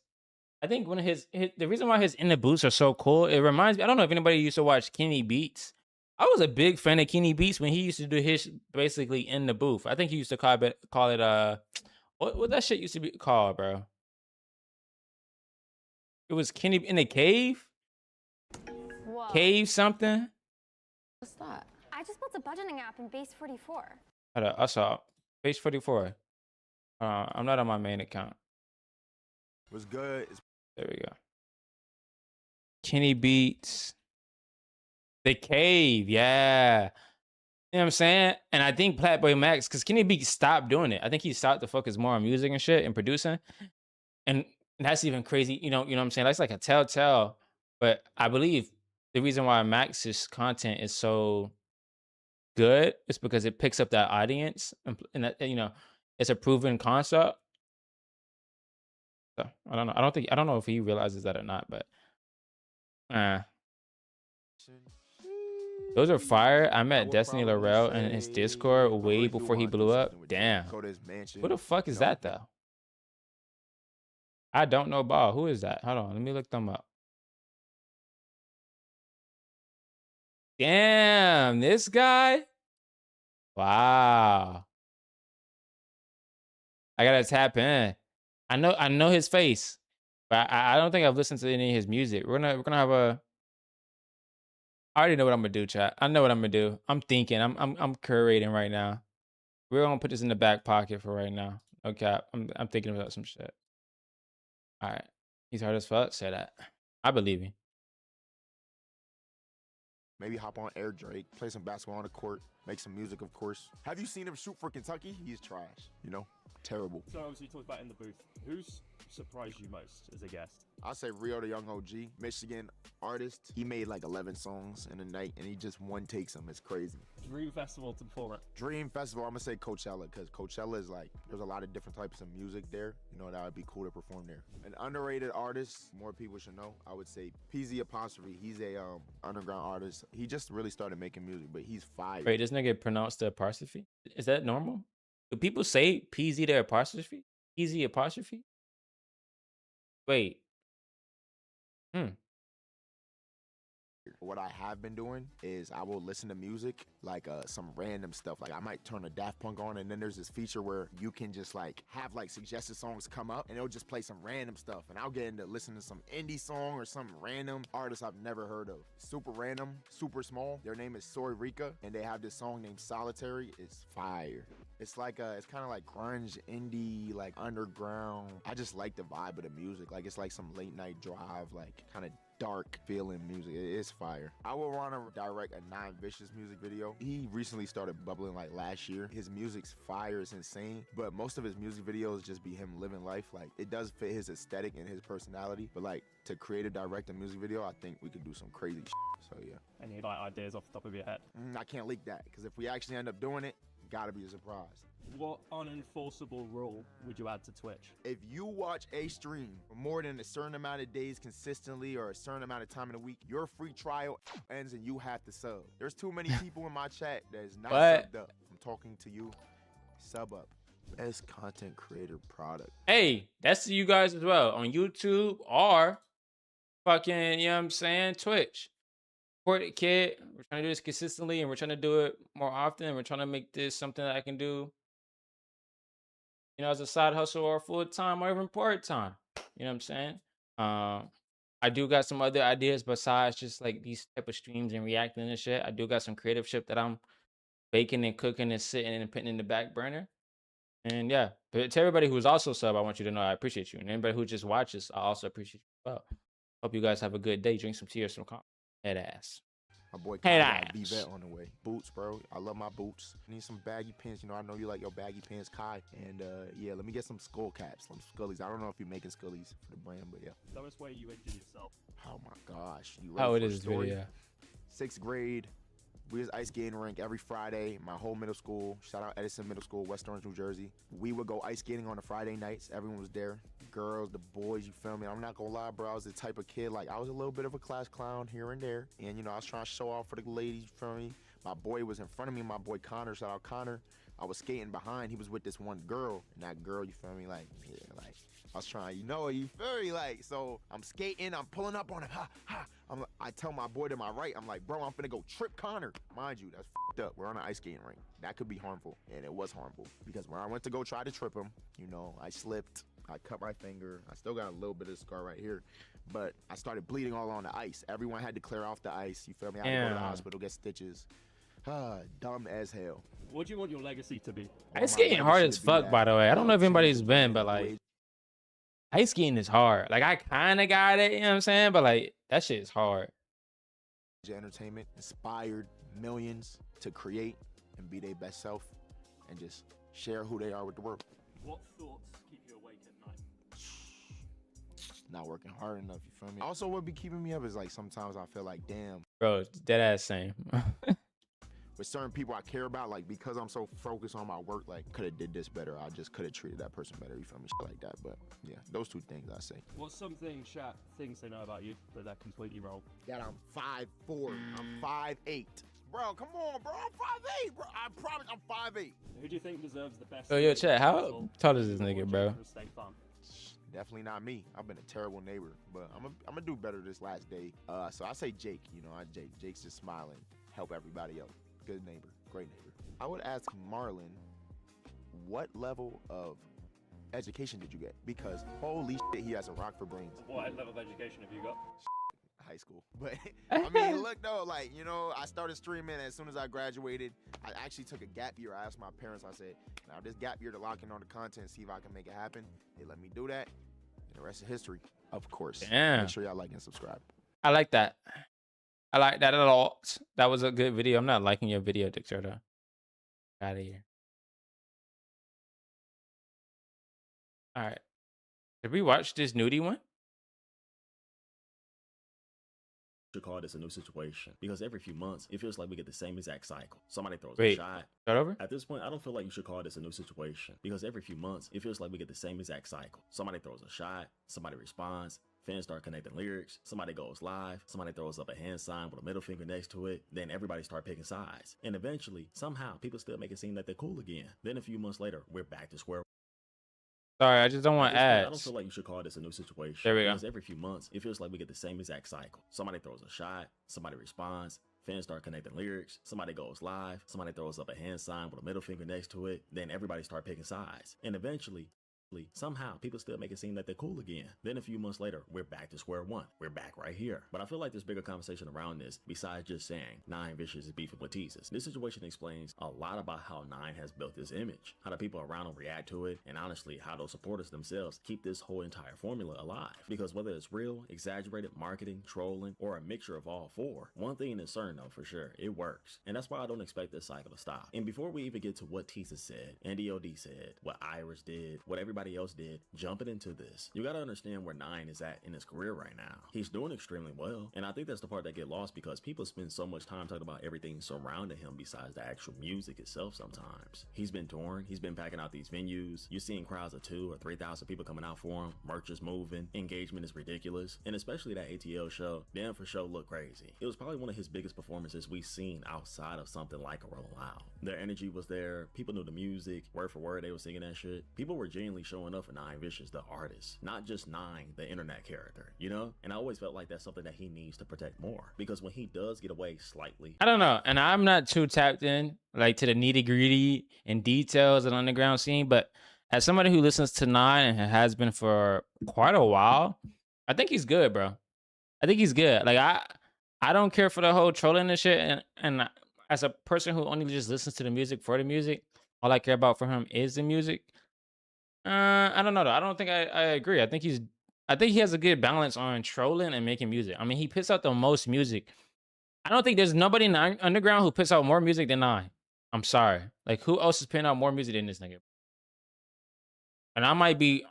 I think one of the reason why his In the Booths are so cool, it reminds me, I don't know if anybody used to watch Kenny Beats. I was a big fan of Kenny Beats when he used to do his basically in the booth. I think he used to call it what that shit used to be called, bro. It was Kenny in the cave. Whoa. Cave something. What's that? I just built a budgeting app in Base 44. Hold up, I saw Base 44. I'm not on my main account. It was good. There we go. Kenny Beats. The Cave, yeah. You know what I'm saying? And I think Platboy Max, because Kenny Beats stopped doing it. I think he stopped to focus more on music and shit and producing. And that's even crazy. You know what I'm saying? That's like a telltale. But I believe the reason why Max's content is so good is because it picks up that audience. And that, it's a proven concept. So I don't know. I don't know if he realizes that or not, but those are fire. I met Destiny Laurel in his Discord way before he blew up. Damn. Who the fuck is that though? I don't know Ball. Who is that? Hold on, let me look them up. Damn, this guy. Wow. I gotta tap in. I know his face, but I don't think I've listened to any of his music. We're gonna have a. I already know what I'm gonna do, chat. I know what I'm gonna do. I'm thinking. I'm curating right now. We're gonna put this in the back pocket for right now. Okay, I'm thinking about some shit. All right, he's hard as fuck. Say that. I believe him. Maybe hop on Air Drake, play some basketball on the court, make some music, of course. Have you seen him shoot for Kentucky? He's trash. Terrible. So obviously you talked about In the Booth. Who's surprised you most as a guest? I'll say Rio the Young OG, Michigan artist. He made like 11 songs in a night, and he just one takes them. It's crazy. Dream Festival to perform at? Dream Festival, I'm gonna say Coachella, because Coachella is like, there's a lot of different types of music there. That would be cool to perform there. An underrated artist, more people should know, I would say PZ Apostrophe. He's a underground artist. He just really started making music, but he's fire. Wait, doesn't it get pronounced the apostrophe? Is that normal? Do people say PZ the apostrophe? PZ apostrophe? Wait. What I have been doing is I will listen to music, like some random stuff. Like I might turn a Daft Punk on, and then there's this feature where you can just like have like suggested songs come up, and it'll just play some random stuff. And I'll get into listening to some indie song or some random artist I've never heard of. Super random, super small. Their name is Soy Rika, and they have this song named Solitary. It's fire. It's like it's kind of like grunge, indie, like underground. I just like the vibe of the music. Like it's like some late night drive, like kind of dark feeling music. It's fire. I would want to direct a non-vicious music video. He recently started bubbling like last year. His music's fire, it's insane, but most of his music videos just be him living life. Like it does fit his aesthetic and his personality, but like to create a direct a music video, I think we could do some crazy shit. So yeah. Any like ideas off the top of your head? I can't leak that, because if we actually end up doing it, Gotta be a surprise. What unenforceable rule would you add to Twitch? If you watch a stream for more than a certain amount of days consistently or a certain amount of time in a week, your free trial ends and you have to sub. There's too many people in my chat that is not subbed up. I'm talking to you. Sub up. Best content creator product. Hey, that's to you guys as well on YouTube or fucking, you know what I'm saying, Twitch. Support it, kid. We're trying to do this consistently and we're trying to do it more often. We're trying to make this something that I can do, you know, as a side hustle or full time or even part time. You know what I'm saying? I do got some other ideas besides just like these type of streams and reacting and shit. I do got some creative shit that I'm baking and cooking and sitting and putting in the back burner. And yeah, but to everybody who's also sub, I want you to know I appreciate you. And anybody who just watches, I also appreciate you as well. Hope you guys have a good day. Drink some tea or some coffee. Head ass. My boy Head got ass. V-Vet on the way. Boots, bro. I love my boots. Need some baggy pants. You know, I know you like your baggy pants, Kai. And yeah, let me get some skull caps, some scullies. I don't know if you're making scullies for the brand, but yeah. Dumbest way you injured yourself. Oh my gosh. You How ready it for is the story? video. 6th grade. We was ice skating rink every Friday. My whole middle school. Shout out Edison Middle School, West Orange, New Jersey. We would go ice skating on the Friday nights. Everyone was there. Girls, the boys, you feel me? I'm not gonna lie, bro. I was the type of kid, like, I was a little bit of a class clown here and there. And, you know, I was trying to show off for the ladies, you feel me? My boy was in front of me, my boy Connor, shout out Connor. I was skating behind. He was with this one girl. And that girl, you feel me? Like, yeah, like, I was trying, you know, you feel me? Like, so I'm skating, I'm pulling up on him. Ha, ha. I tell my boy to my right, I'm like, bro, I'm finna go trip Connor. Mind you, that's f***ed up. We're on an ice skating rink. That could be harmful. And it was harmful. Because when I went to go try to trip him, you know, I slipped. I cut my finger. I still got a little bit of scar right here. But I started bleeding all on the ice. Everyone had to clear off the ice. You feel me? I had to go to the hospital, get stitches. Dumb as hell. What do you want your legacy to be? Ice skating hard as fuck, by the way. I don't know if anybody's been, but like, ice skating is hard. Like, I kind of got it, you know what I'm saying? But like, that shit is hard. Entertainment inspired millions to create and be their best self and just share who they are with the world. What thoughts keep you awake at night? Not working hard enough, you feel me? Also, what be keeping me up is like sometimes I feel like, damn. Bro, dead ass same. With certain people I care about, like because I'm so focused on my work, like could have did this better. I just could have treated that person better, you feel me? Shit like that. But yeah, those two things I say. What's something chat things they know about you that completely wrong? That I'm 5'4", I'm 5'8". Bro, come on, bro. I'm 5'8", bro. I promise I'm 5'8". Who do you think deserves the best? Yo, chat, how tall is this nigga, bro? Definitely not me. I've been a terrible neighbor, but I'm gonna do better this last day. So I say Jake, you know, Jake's just smiling, help everybody else. Good neighbor, great neighbor. I would ask Marlon, what level of education did you get? Because holy shit, he has a rock for brains. What level of education have you got? High school. But I mean, look though, like, you know, I started streaming as soon as I graduated. I actually took a gap year. I asked my parents, I said, now this gap year to lock in on the content, see if I can make it happen. They let me do that. And the rest is history, of course. Damn. Make sure y'all like and subscribe. I like that. I like that a lot. That was a good video. I'm not liking your video, Dixer, though. Out of here. All right. Did we watch this nudie one? Should call this a new situation because every few months it feels like we get the same exact cycle. Somebody throws Wait, a shot. start over? At this point, I don't feel like you should call this a new situation because every few months it feels like we get the same exact cycle. Somebody throws a shot, somebody responds, fans start connecting lyrics, somebody goes live, somebody throws up a hand sign with a middle finger next to it, then everybody start picking sides. And eventually, somehow, people still make it seem like they're cool again. Then a few months later, we're back to square. Sorry, I just don't want ads. I don't feel like you should call this a new situation. There we go. Because every few months, it feels like we get the same exact cycle. Somebody throws a shot, somebody responds, fans start connecting lyrics, somebody goes live, somebody throws up a hand sign with a middle finger next to it, then everybody start picking sides. And eventually, somehow, people still make it seem like they're cool again. Then a few months later, we're back to square one. We're back right here. But I feel like there's bigger conversation around this besides just saying Nine Vicious is beefing with Teases. This situation explains a lot about how Nine has built this image, how the people around him react to it, and honestly, how those supporters themselves keep this whole entire formula alive. Because whether it's real, exaggerated marketing, trolling, or a mixture of all four, one thing is certain though for sure, it works. And that's why I don't expect this cycle to stop. And before we even get to what Teases said, NDOD said, what Iris did, what everybody everybody else did jumping into this. You gotta understand where Nine is at in his career right now. He's doing extremely well, and I think that's the part that get lost because people spend so much time talking about everything surrounding him besides the actual music itself sometimes. He's been touring, he's been packing out these venues, you're seeing crowds of 2,000 or 3,000 people coming out for him, merch is moving, engagement is ridiculous, and especially that ATL show, damn for sure looked crazy. It was probably one of his biggest performances we've seen outside of something like a Rolling Loud. Their energy was there, people knew the music, word for word they were singing that shit. People were genuinely showing up for Nine Vicious, the artist, not just Nine, the internet character, you know? And I always felt like that's something that he needs to protect more, because when he does get away slightly, I don't know, and I'm not too tapped in like to the nitty gritty and details of the underground scene, but as somebody who listens to Nine and has been for quite a while, I think he's good, bro. I think he's good. Like I don't care for the whole trolling and shit, and as a person who only just listens to the music for the music, all I care about for him is the music. I don't know though. I don't think I agree. I think he has a good balance on trolling and making music. I mean, he puts out the most music. I don't think there's nobody in the underground who puts out more music than Nine. I'm sorry. Like, who else is putting out more music than this nigga? And I might be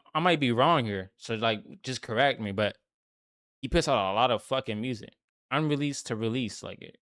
wrong here. So like, just correct me. But he puts out a lot of fucking music, unreleased to release, like it.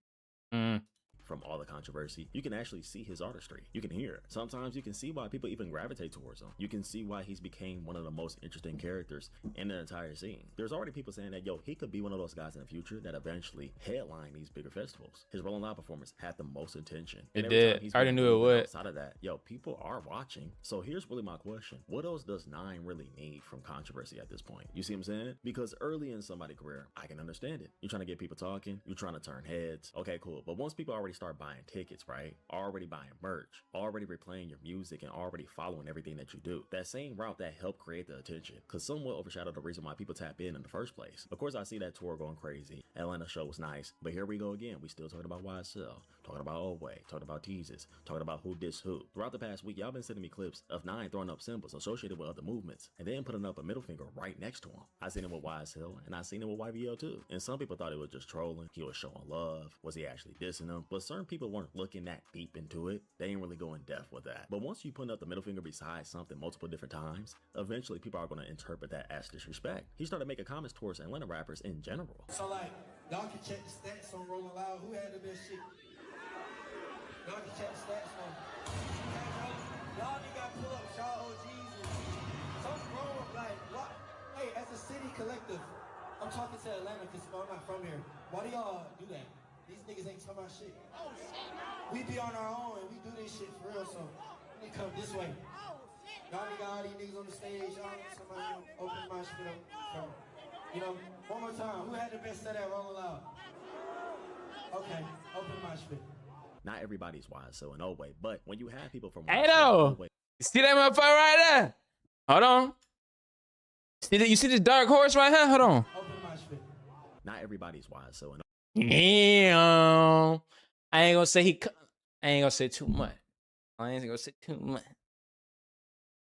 From all the controversy, you can actually see his artistry. You can hear it. Sometimes you can see why people even gravitate towards him. You can see why he's became one of the most interesting characters in the entire scene. There's already people saying that, yo, he could be one of those guys in the future that eventually headline these bigger festivals. His Rolling Loud performance had the most attention. It did. I already knew it would. Outside of that, yo, people are watching. So here's really my question. What else does Nine really need from controversy at this point? You see what I'm saying? Because early in somebody's career, I can understand it. You're trying to get people talking. You're trying to turn heads. Okay, cool. But once people already start buying tickets, right? Already buying merch, already replaying your music, and already following everything that you do. That same route that helped create the attention could somewhat overshadow the reason why people tap in the first place. Of course, I see that tour going crazy. Atlanta show was nice, but here we go again. We still talking about YSL, talking about Old Way, talking about teases, talking about who diss who. Throughout the past week, y'all been sending me clips of Nine throwing up symbols associated with other movements and then putting up a middle finger right next to him. I seen it with YSL and I seen it with YBL too. And some people thought it was just trolling. He was showing love. Was he actually dissing them? But certain people weren't looking that deep into it. They ain't really go in depth with that. But once you put up the middle finger beside something multiple different times, eventually people are going to interpret that as disrespect. He started making comments towards Atlanta rappers in general. So like, y'all can check the stats on Rolling Loud. Who had the best shit? Y'all can check the stats on. Y'all niggas got pull up Shaw OGs and something wrong with like what? Hey, as a city collective, I'm talking to Atlanta because I'm not from here. Why do y'all do that? These niggas ain't talking about shit. Oh shit! We be on our own and we do this shit for real. So they come this way. Y'all nigga, all these niggas on the stage. Y'all somebody open my shit up. Come. You know, one more time. Who had the best set at Rolling Loud? Okay, open my shit. Not everybody's YSL in Old Way, but when you have people from hey though, you see that motherfucker right there? Hold on. You see this dark horse right here? Hold on. Open my shit. Not everybody's YSL in Damn. I ain't gonna say too much. I ain't gonna say too much.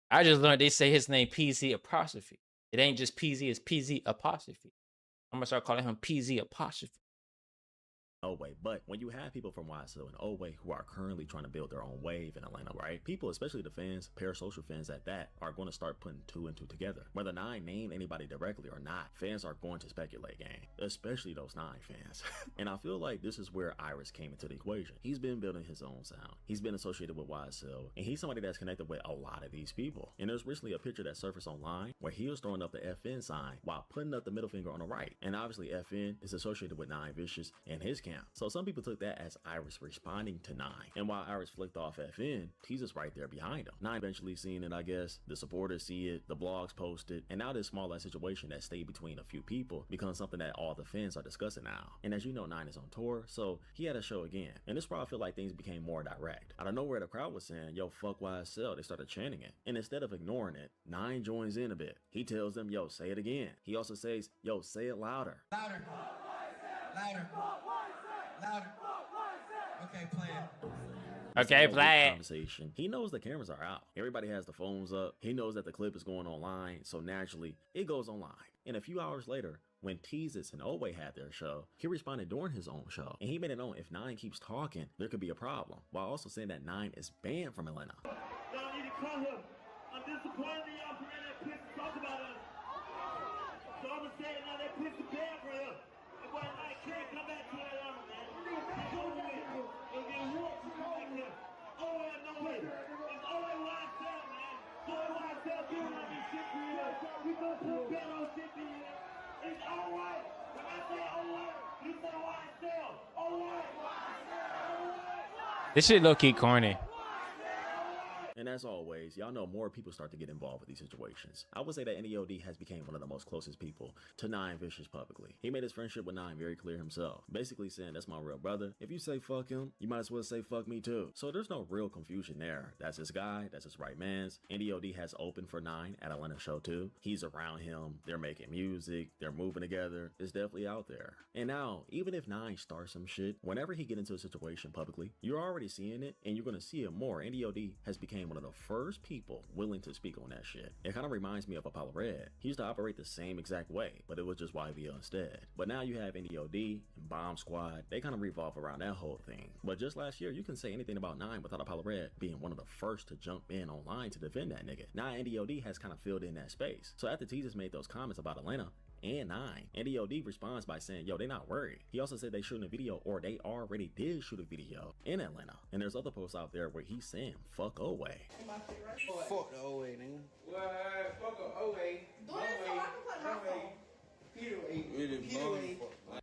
I just learned they say his name PZ apostrophe. It ain't just PZ, it's PZ apostrophe. I'm gonna start calling him PZ apostrophe. Old Way, but when you have people from YSL and Old Way who are currently trying to build their own wave in Atlanta, right? People, especially the fans, parasocial fans at that, are going to start putting two and two together. Whether Nine named anybody directly or not, fans are going to speculate, gang. Especially those Nine fans. And I feel like this is where Iris came into the equation. He's been building his own sound. He's been associated with YSL, and he's somebody that's connected with a lot of these people. And there's recently a picture that surfaced online where he was throwing up the FN sign while putting up the middle finger on the right. And obviously FN is associated with Nine Vicious and his camp. So some people took that as Iris responding to Nine. And while Iris flicked off FN, he's just right there behind him. Nine eventually seen it, I guess. The supporters see it, the blogs post it, and now this small ass situation that stayed between a few people becomes something that all the fans are discussing now. And as you know, Nine is on tour, so he had a show again. And this probably feel like things became more direct. I don't know where the crowd was saying, yo, fuck YSL. They started chanting it. And instead of ignoring it, Nine joins in a bit. He tells them, yo, say it again. He also says, yo, say it louder. Louder. Louder. Louder. Okay, play it. Okay, play it. Conversation. He knows the cameras are out. Everybody has the phones up. He knows that the clip is going online, so naturally, it goes online. And a few hours later, when Teezus and Old Way had their show, he responded during his own show. And he made it known if Nine keeps talking, there could be a problem, while also saying that Nine is banned from Atlanta. Y'all need to call him. I'm disappointed in y'all. bad for him. But I can't come back to Atlanta, man. He's over it. And get whooped like him. Oh, I know it. It's always YSL, man. So YSL doing all this shit for you. We gonna put bet on shit for you. It's alright. When I say alright, you say YSL. Alright. This shit low key corny. And as always, y'all know more people start to get involved with these situations. I would say that NEOD has become one of the most closest people to Nine Vicious publicly. He made his friendship with Nine very clear himself, basically saying, that's my real brother. If you say fuck him, you might as well say fuck me too. So there's no real confusion there. That's his guy, that's his right mans. NEOD has opened for Nine at Atlanta show too. He's around him, they're making music, they're moving together. It's definitely out there. And now, even if Nine starts some shit, whenever he get into a situation publicly, you're already seeing it, and you're gonna see it more. NEOD has become one of the first people willing to speak on that shit. It kind of reminds me of Apollo Red. He used to operate the same exact way, but it was just YBL instead. But now you have NEOD and Bomb Squad. They kind of revolve around that whole thing. But just last year, you can say anything about Nine without Apollo Red being one of the first to jump in online to defend that nigga. Now NEOD has kind of filled in that space. So after Teezus made those comments about Atlanta and Nine, NEOD responds by saying, yo, they not worried. He also said they shooting a video, or they already did shoot a video in Atlanta. And there's other posts out there where he's saying, fuck Oway. Fuck the Oway, nigga. What? Fuck a Oway. Do it so I can put my phone.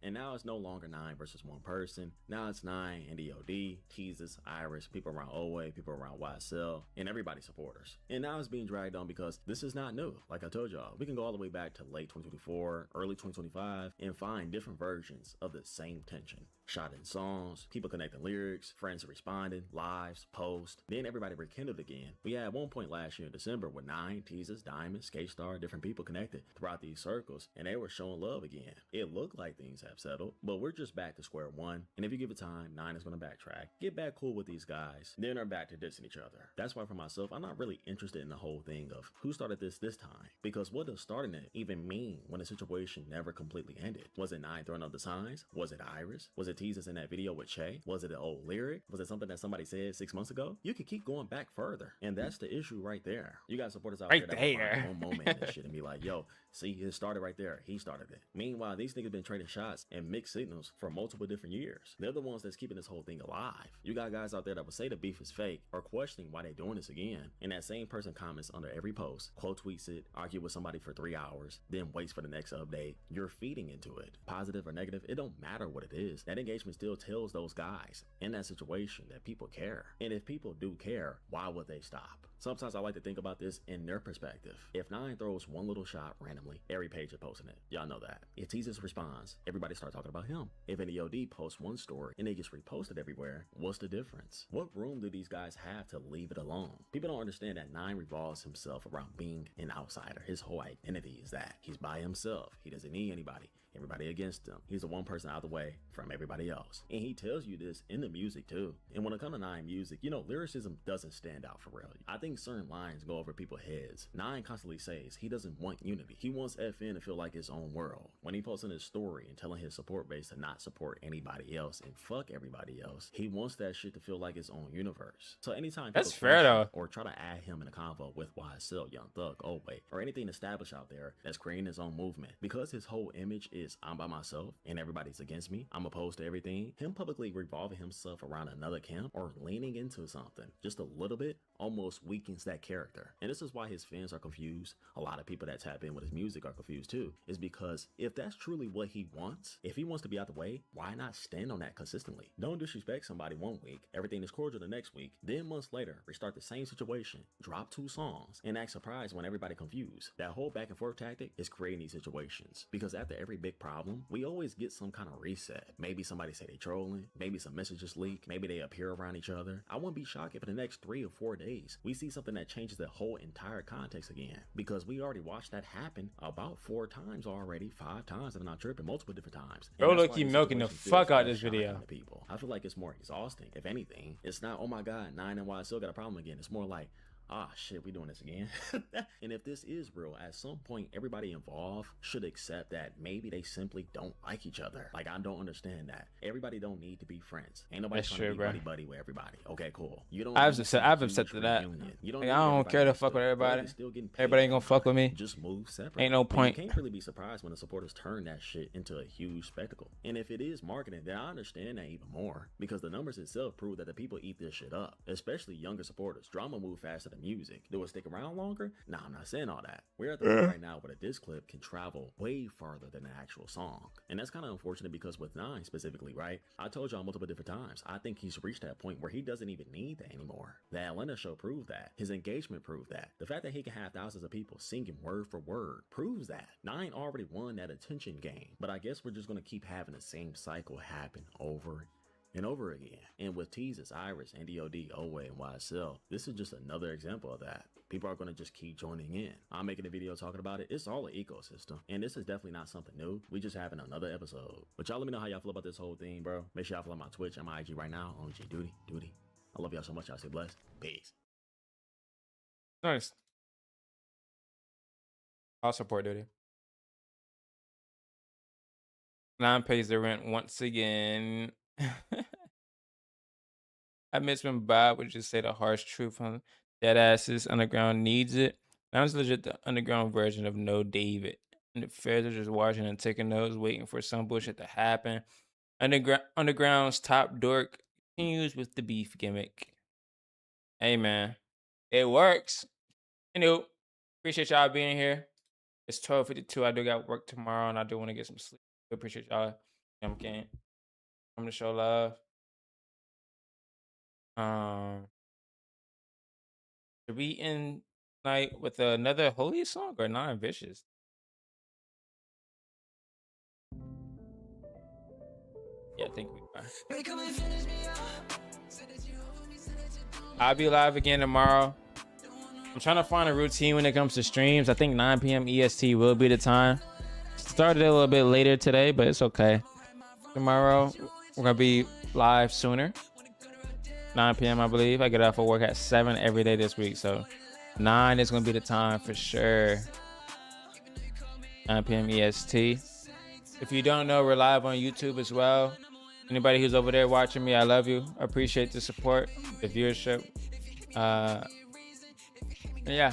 And now it's no longer Nine versus one person. Now it's Nine, NEOD, Teezus, Iris, people around Oway, people around YSL, and everybody's supporters. And now it's being dragged on because this is not new. Like I told y'all, we can go all the way back to late 2024, early 2025, and find different versions of the same tension. Shot in songs, people connecting lyrics, friends responding, lives, posts. Then everybody rekindled again. We had one point last year in December with Nine, Teezus, Diamond, Skate Star, different people connected throughout these circles, and they were showing love again. It looked like things have settled, but we're just back to square one. And if you give it time, Nine is going to backtrack, get back cool with these guys, then they're back to dissing each other. That's why for myself, I'm not really interested in the whole thing of who started this time, because what does starting it even mean when the situation never completely ended? Was it Nine throwing up the signs? Was it Iris? Was it Teezus in that video with Che? Was it an old lyric? Was it something that somebody said 6 months ago? You could keep going back further, and that's the issue right there. You got supporters out there that will find one moment in this shit and be like, yo, see, it started right there. He started it. Meanwhile, these niggas been trading shots and mixed signals for multiple different years. They're the ones that's keeping this whole thing alive. You got guys out there that will say the beef is fake or questioning why they doing this again. And that same person comments under every post, quote tweets it, argue with somebody for 3 hours, then waits for the next update. You're feeding into it. Positive or negative, it don't matter what it is. That engagement still tells those guys in that situation that people care. And if people do care, why would they stop? Sometimes I like to think about this in their perspective. If Nine throws one little shot randomly, every page is posting it. Y'all know that. If Teezus responds, everybody start talking about him. If NEOD posts one story and it gets reposted everywhere, what's the difference? What room do these guys have to leave it alone? People don't understand that Nine revolves himself around being an outsider. His whole identity is that. He's by himself. He doesn't need anybody. Everybody against him. He's the one person out of the way from everybody else. And he tells you this in the music too. And when it comes to Nine music, you know, lyricism doesn't stand out for real. I think certain lines go over people's heads. Nine constantly says he doesn't want unity. He wants FN to feel like his own world. When he posts in his story and telling his support base to not support anybody else and fuck everybody else, he wants that shit to feel like his own universe. So anytime that's fair though, or try to add him in a convo with YSL, Young Thug, Oway, or anything established out there that's creating his own movement, because his whole image is I'm by myself and everybody's against me, I'm opposed to everything, him publicly revolving himself around another camp or leaning into something just a little bit almost weakens that character. And this is why his fans are confused. A lot of people that tap in with his music are confused too, is because if that's truly what he wants, if he wants to be out the way, why not stand on that consistently? Don't disrespect somebody one week, everything is cordial the next week, then months later restart the same situation, drop 2 songs, and act surprised when everybody confused. That whole back and forth tactic is creating these situations, because after every big problem, we always get some kind of reset. Maybe somebody say they trolling, maybe some messages leak, maybe they appear around each other. I wouldn't be shocked if in the next 3 or 4 days we see something that changes the whole entire context again, because we already watched that happen about 4 times already, 5 times if I'm not tripping, multiple different times. Bro, look, keep milking the fuck out this video. People, I feel like it's more exhausting. If anything, it's not, oh my god, Nine and YSL got a problem again. It's more like, ah, shit, we doing this again. And if this is real, at some point, everybody involved should accept that maybe they simply don't like each other. Like, I don't understand that. Everybody don't need to be friends. Ain't nobody That's trying true, to be bro. buddy-buddy with everybody. Okay, cool. You don't I've need accepted, some I've huge accepted that. reunion. You don't Like, need I don't everybody care to mixed fuck with up. everybody. Everybody's still getting paid Everybody ain't gonna every fuck with night. me. Just move separately. Ain't no And point. you can't really be surprised when the supporters turn that shit into a huge spectacle. And if it is marketing, then I understand that even more, because the numbers itself prove that the people eat this shit up, especially younger supporters. Drama move faster than music. Do it stick around longer? Nah, I'm not saying all that. We're at the point right now where the diss clip can travel way farther than the actual song. And that's kind of unfortunate, because with Nine specifically, right? I told y'all multiple different times, I think he's reached that point where he doesn't even need that anymore. The Atlanta show proved that. His engagement proved that. The fact that he can have thousands of people singing word for word proves that. Nine already won that attention game. But I guess we're just going to keep having the same cycle happen over and over again. And with Teases, Iris, NDOD, Owe, and YSL, this is just another example of that. People are going to just keep joining in. I'm making a video talking about it. It's all an ecosystem. And this is definitely not something new. We just having another episode. But y'all let me know how y'all feel about this whole thing, bro. Make sure y'all follow my Twitch and my IG right now on Duty. I love y'all so much. Y'all stay blessed. Peace. Nice. I'll support Duty. Nine pays the rent once again. I miss when Bob would just say the harsh truth on dead asses. Underground needs it. That was legit the underground version of No David. And the feds are just watching and taking notes, waiting for some bullshit to happen. Underground's top dork continues with the beef gimmick. Hey man, it works. Anywho, appreciate y'all being here. It's 12:52. I do got work tomorrow, and I do want to get some sleep. Appreciate y'all. I'm to show love. Should we end night with another holy song or Nine Vicious? Yeah, I think we are. I'll be live again tomorrow. I'm trying to find a routine when it comes to streams. I think 9 p.m. EST will be the time. Started a little bit later today, but it's okay. Tomorrow, we're going to be live sooner. 9 p.m. I believe. I get off of work at 7 every day this week, so 9 is going to be the time for sure. 9 p.m. EST. If you don't know, we're live on YouTube as well. Anybody who's over there watching me, I love you. I appreciate the support, the viewership. Yeah.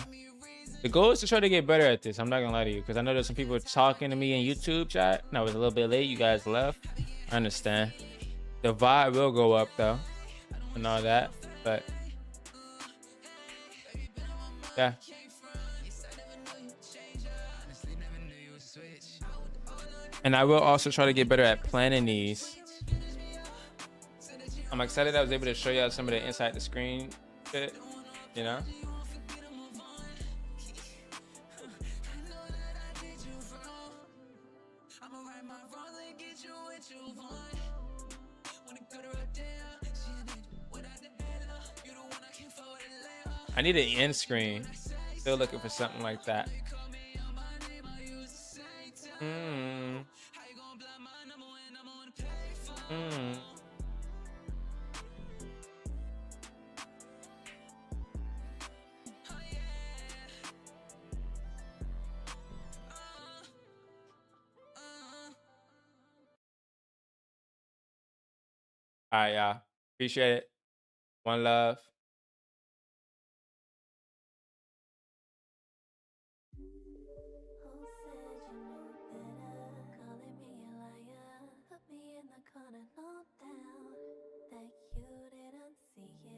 The goal is to try to get better at this. I'm not going to lie to you, because I know there's some people talking to me in YouTube chat, and I was a little bit late. You guys left. I understand. The vibe will go up, though, and all that. But, yeah. And I will also try to get better at planning these. I'm excited I was able to show y'all some of the inside the screen shit, you know? I need an end screen. Still looking for something like that. All right, y'all. Appreciate it. One love.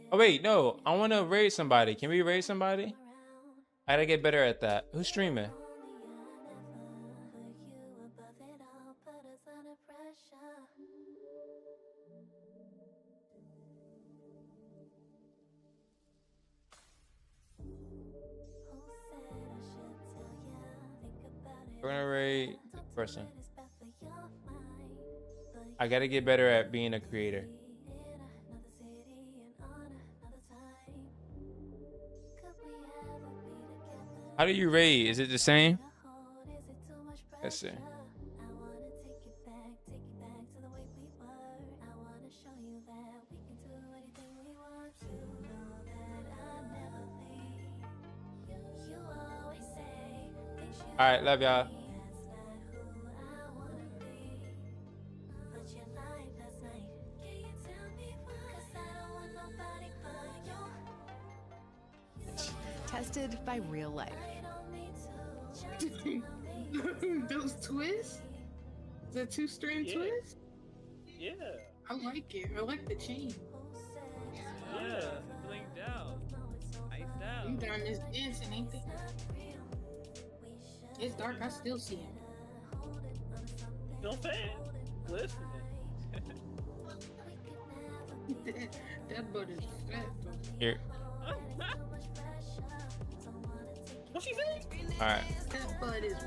Oh wait, no. I want to raid somebody. Can we raid somebody? I gotta get better at that. Who's streaming? We're gonna raid the person. I gotta get better at being a creator. How do you raid? Is it the same? Let's see. All right, love y'all. Tested by real life. Those twists? The 2-strand twist? Yeah. I like it. I like the chain. Yeah. Blinged out. Iced out. You darn this dancing, ain't it? It's dark. I still see him. You know what I'm saying? Listen. That butt is fat, though. Here. What she say? All right. That butt is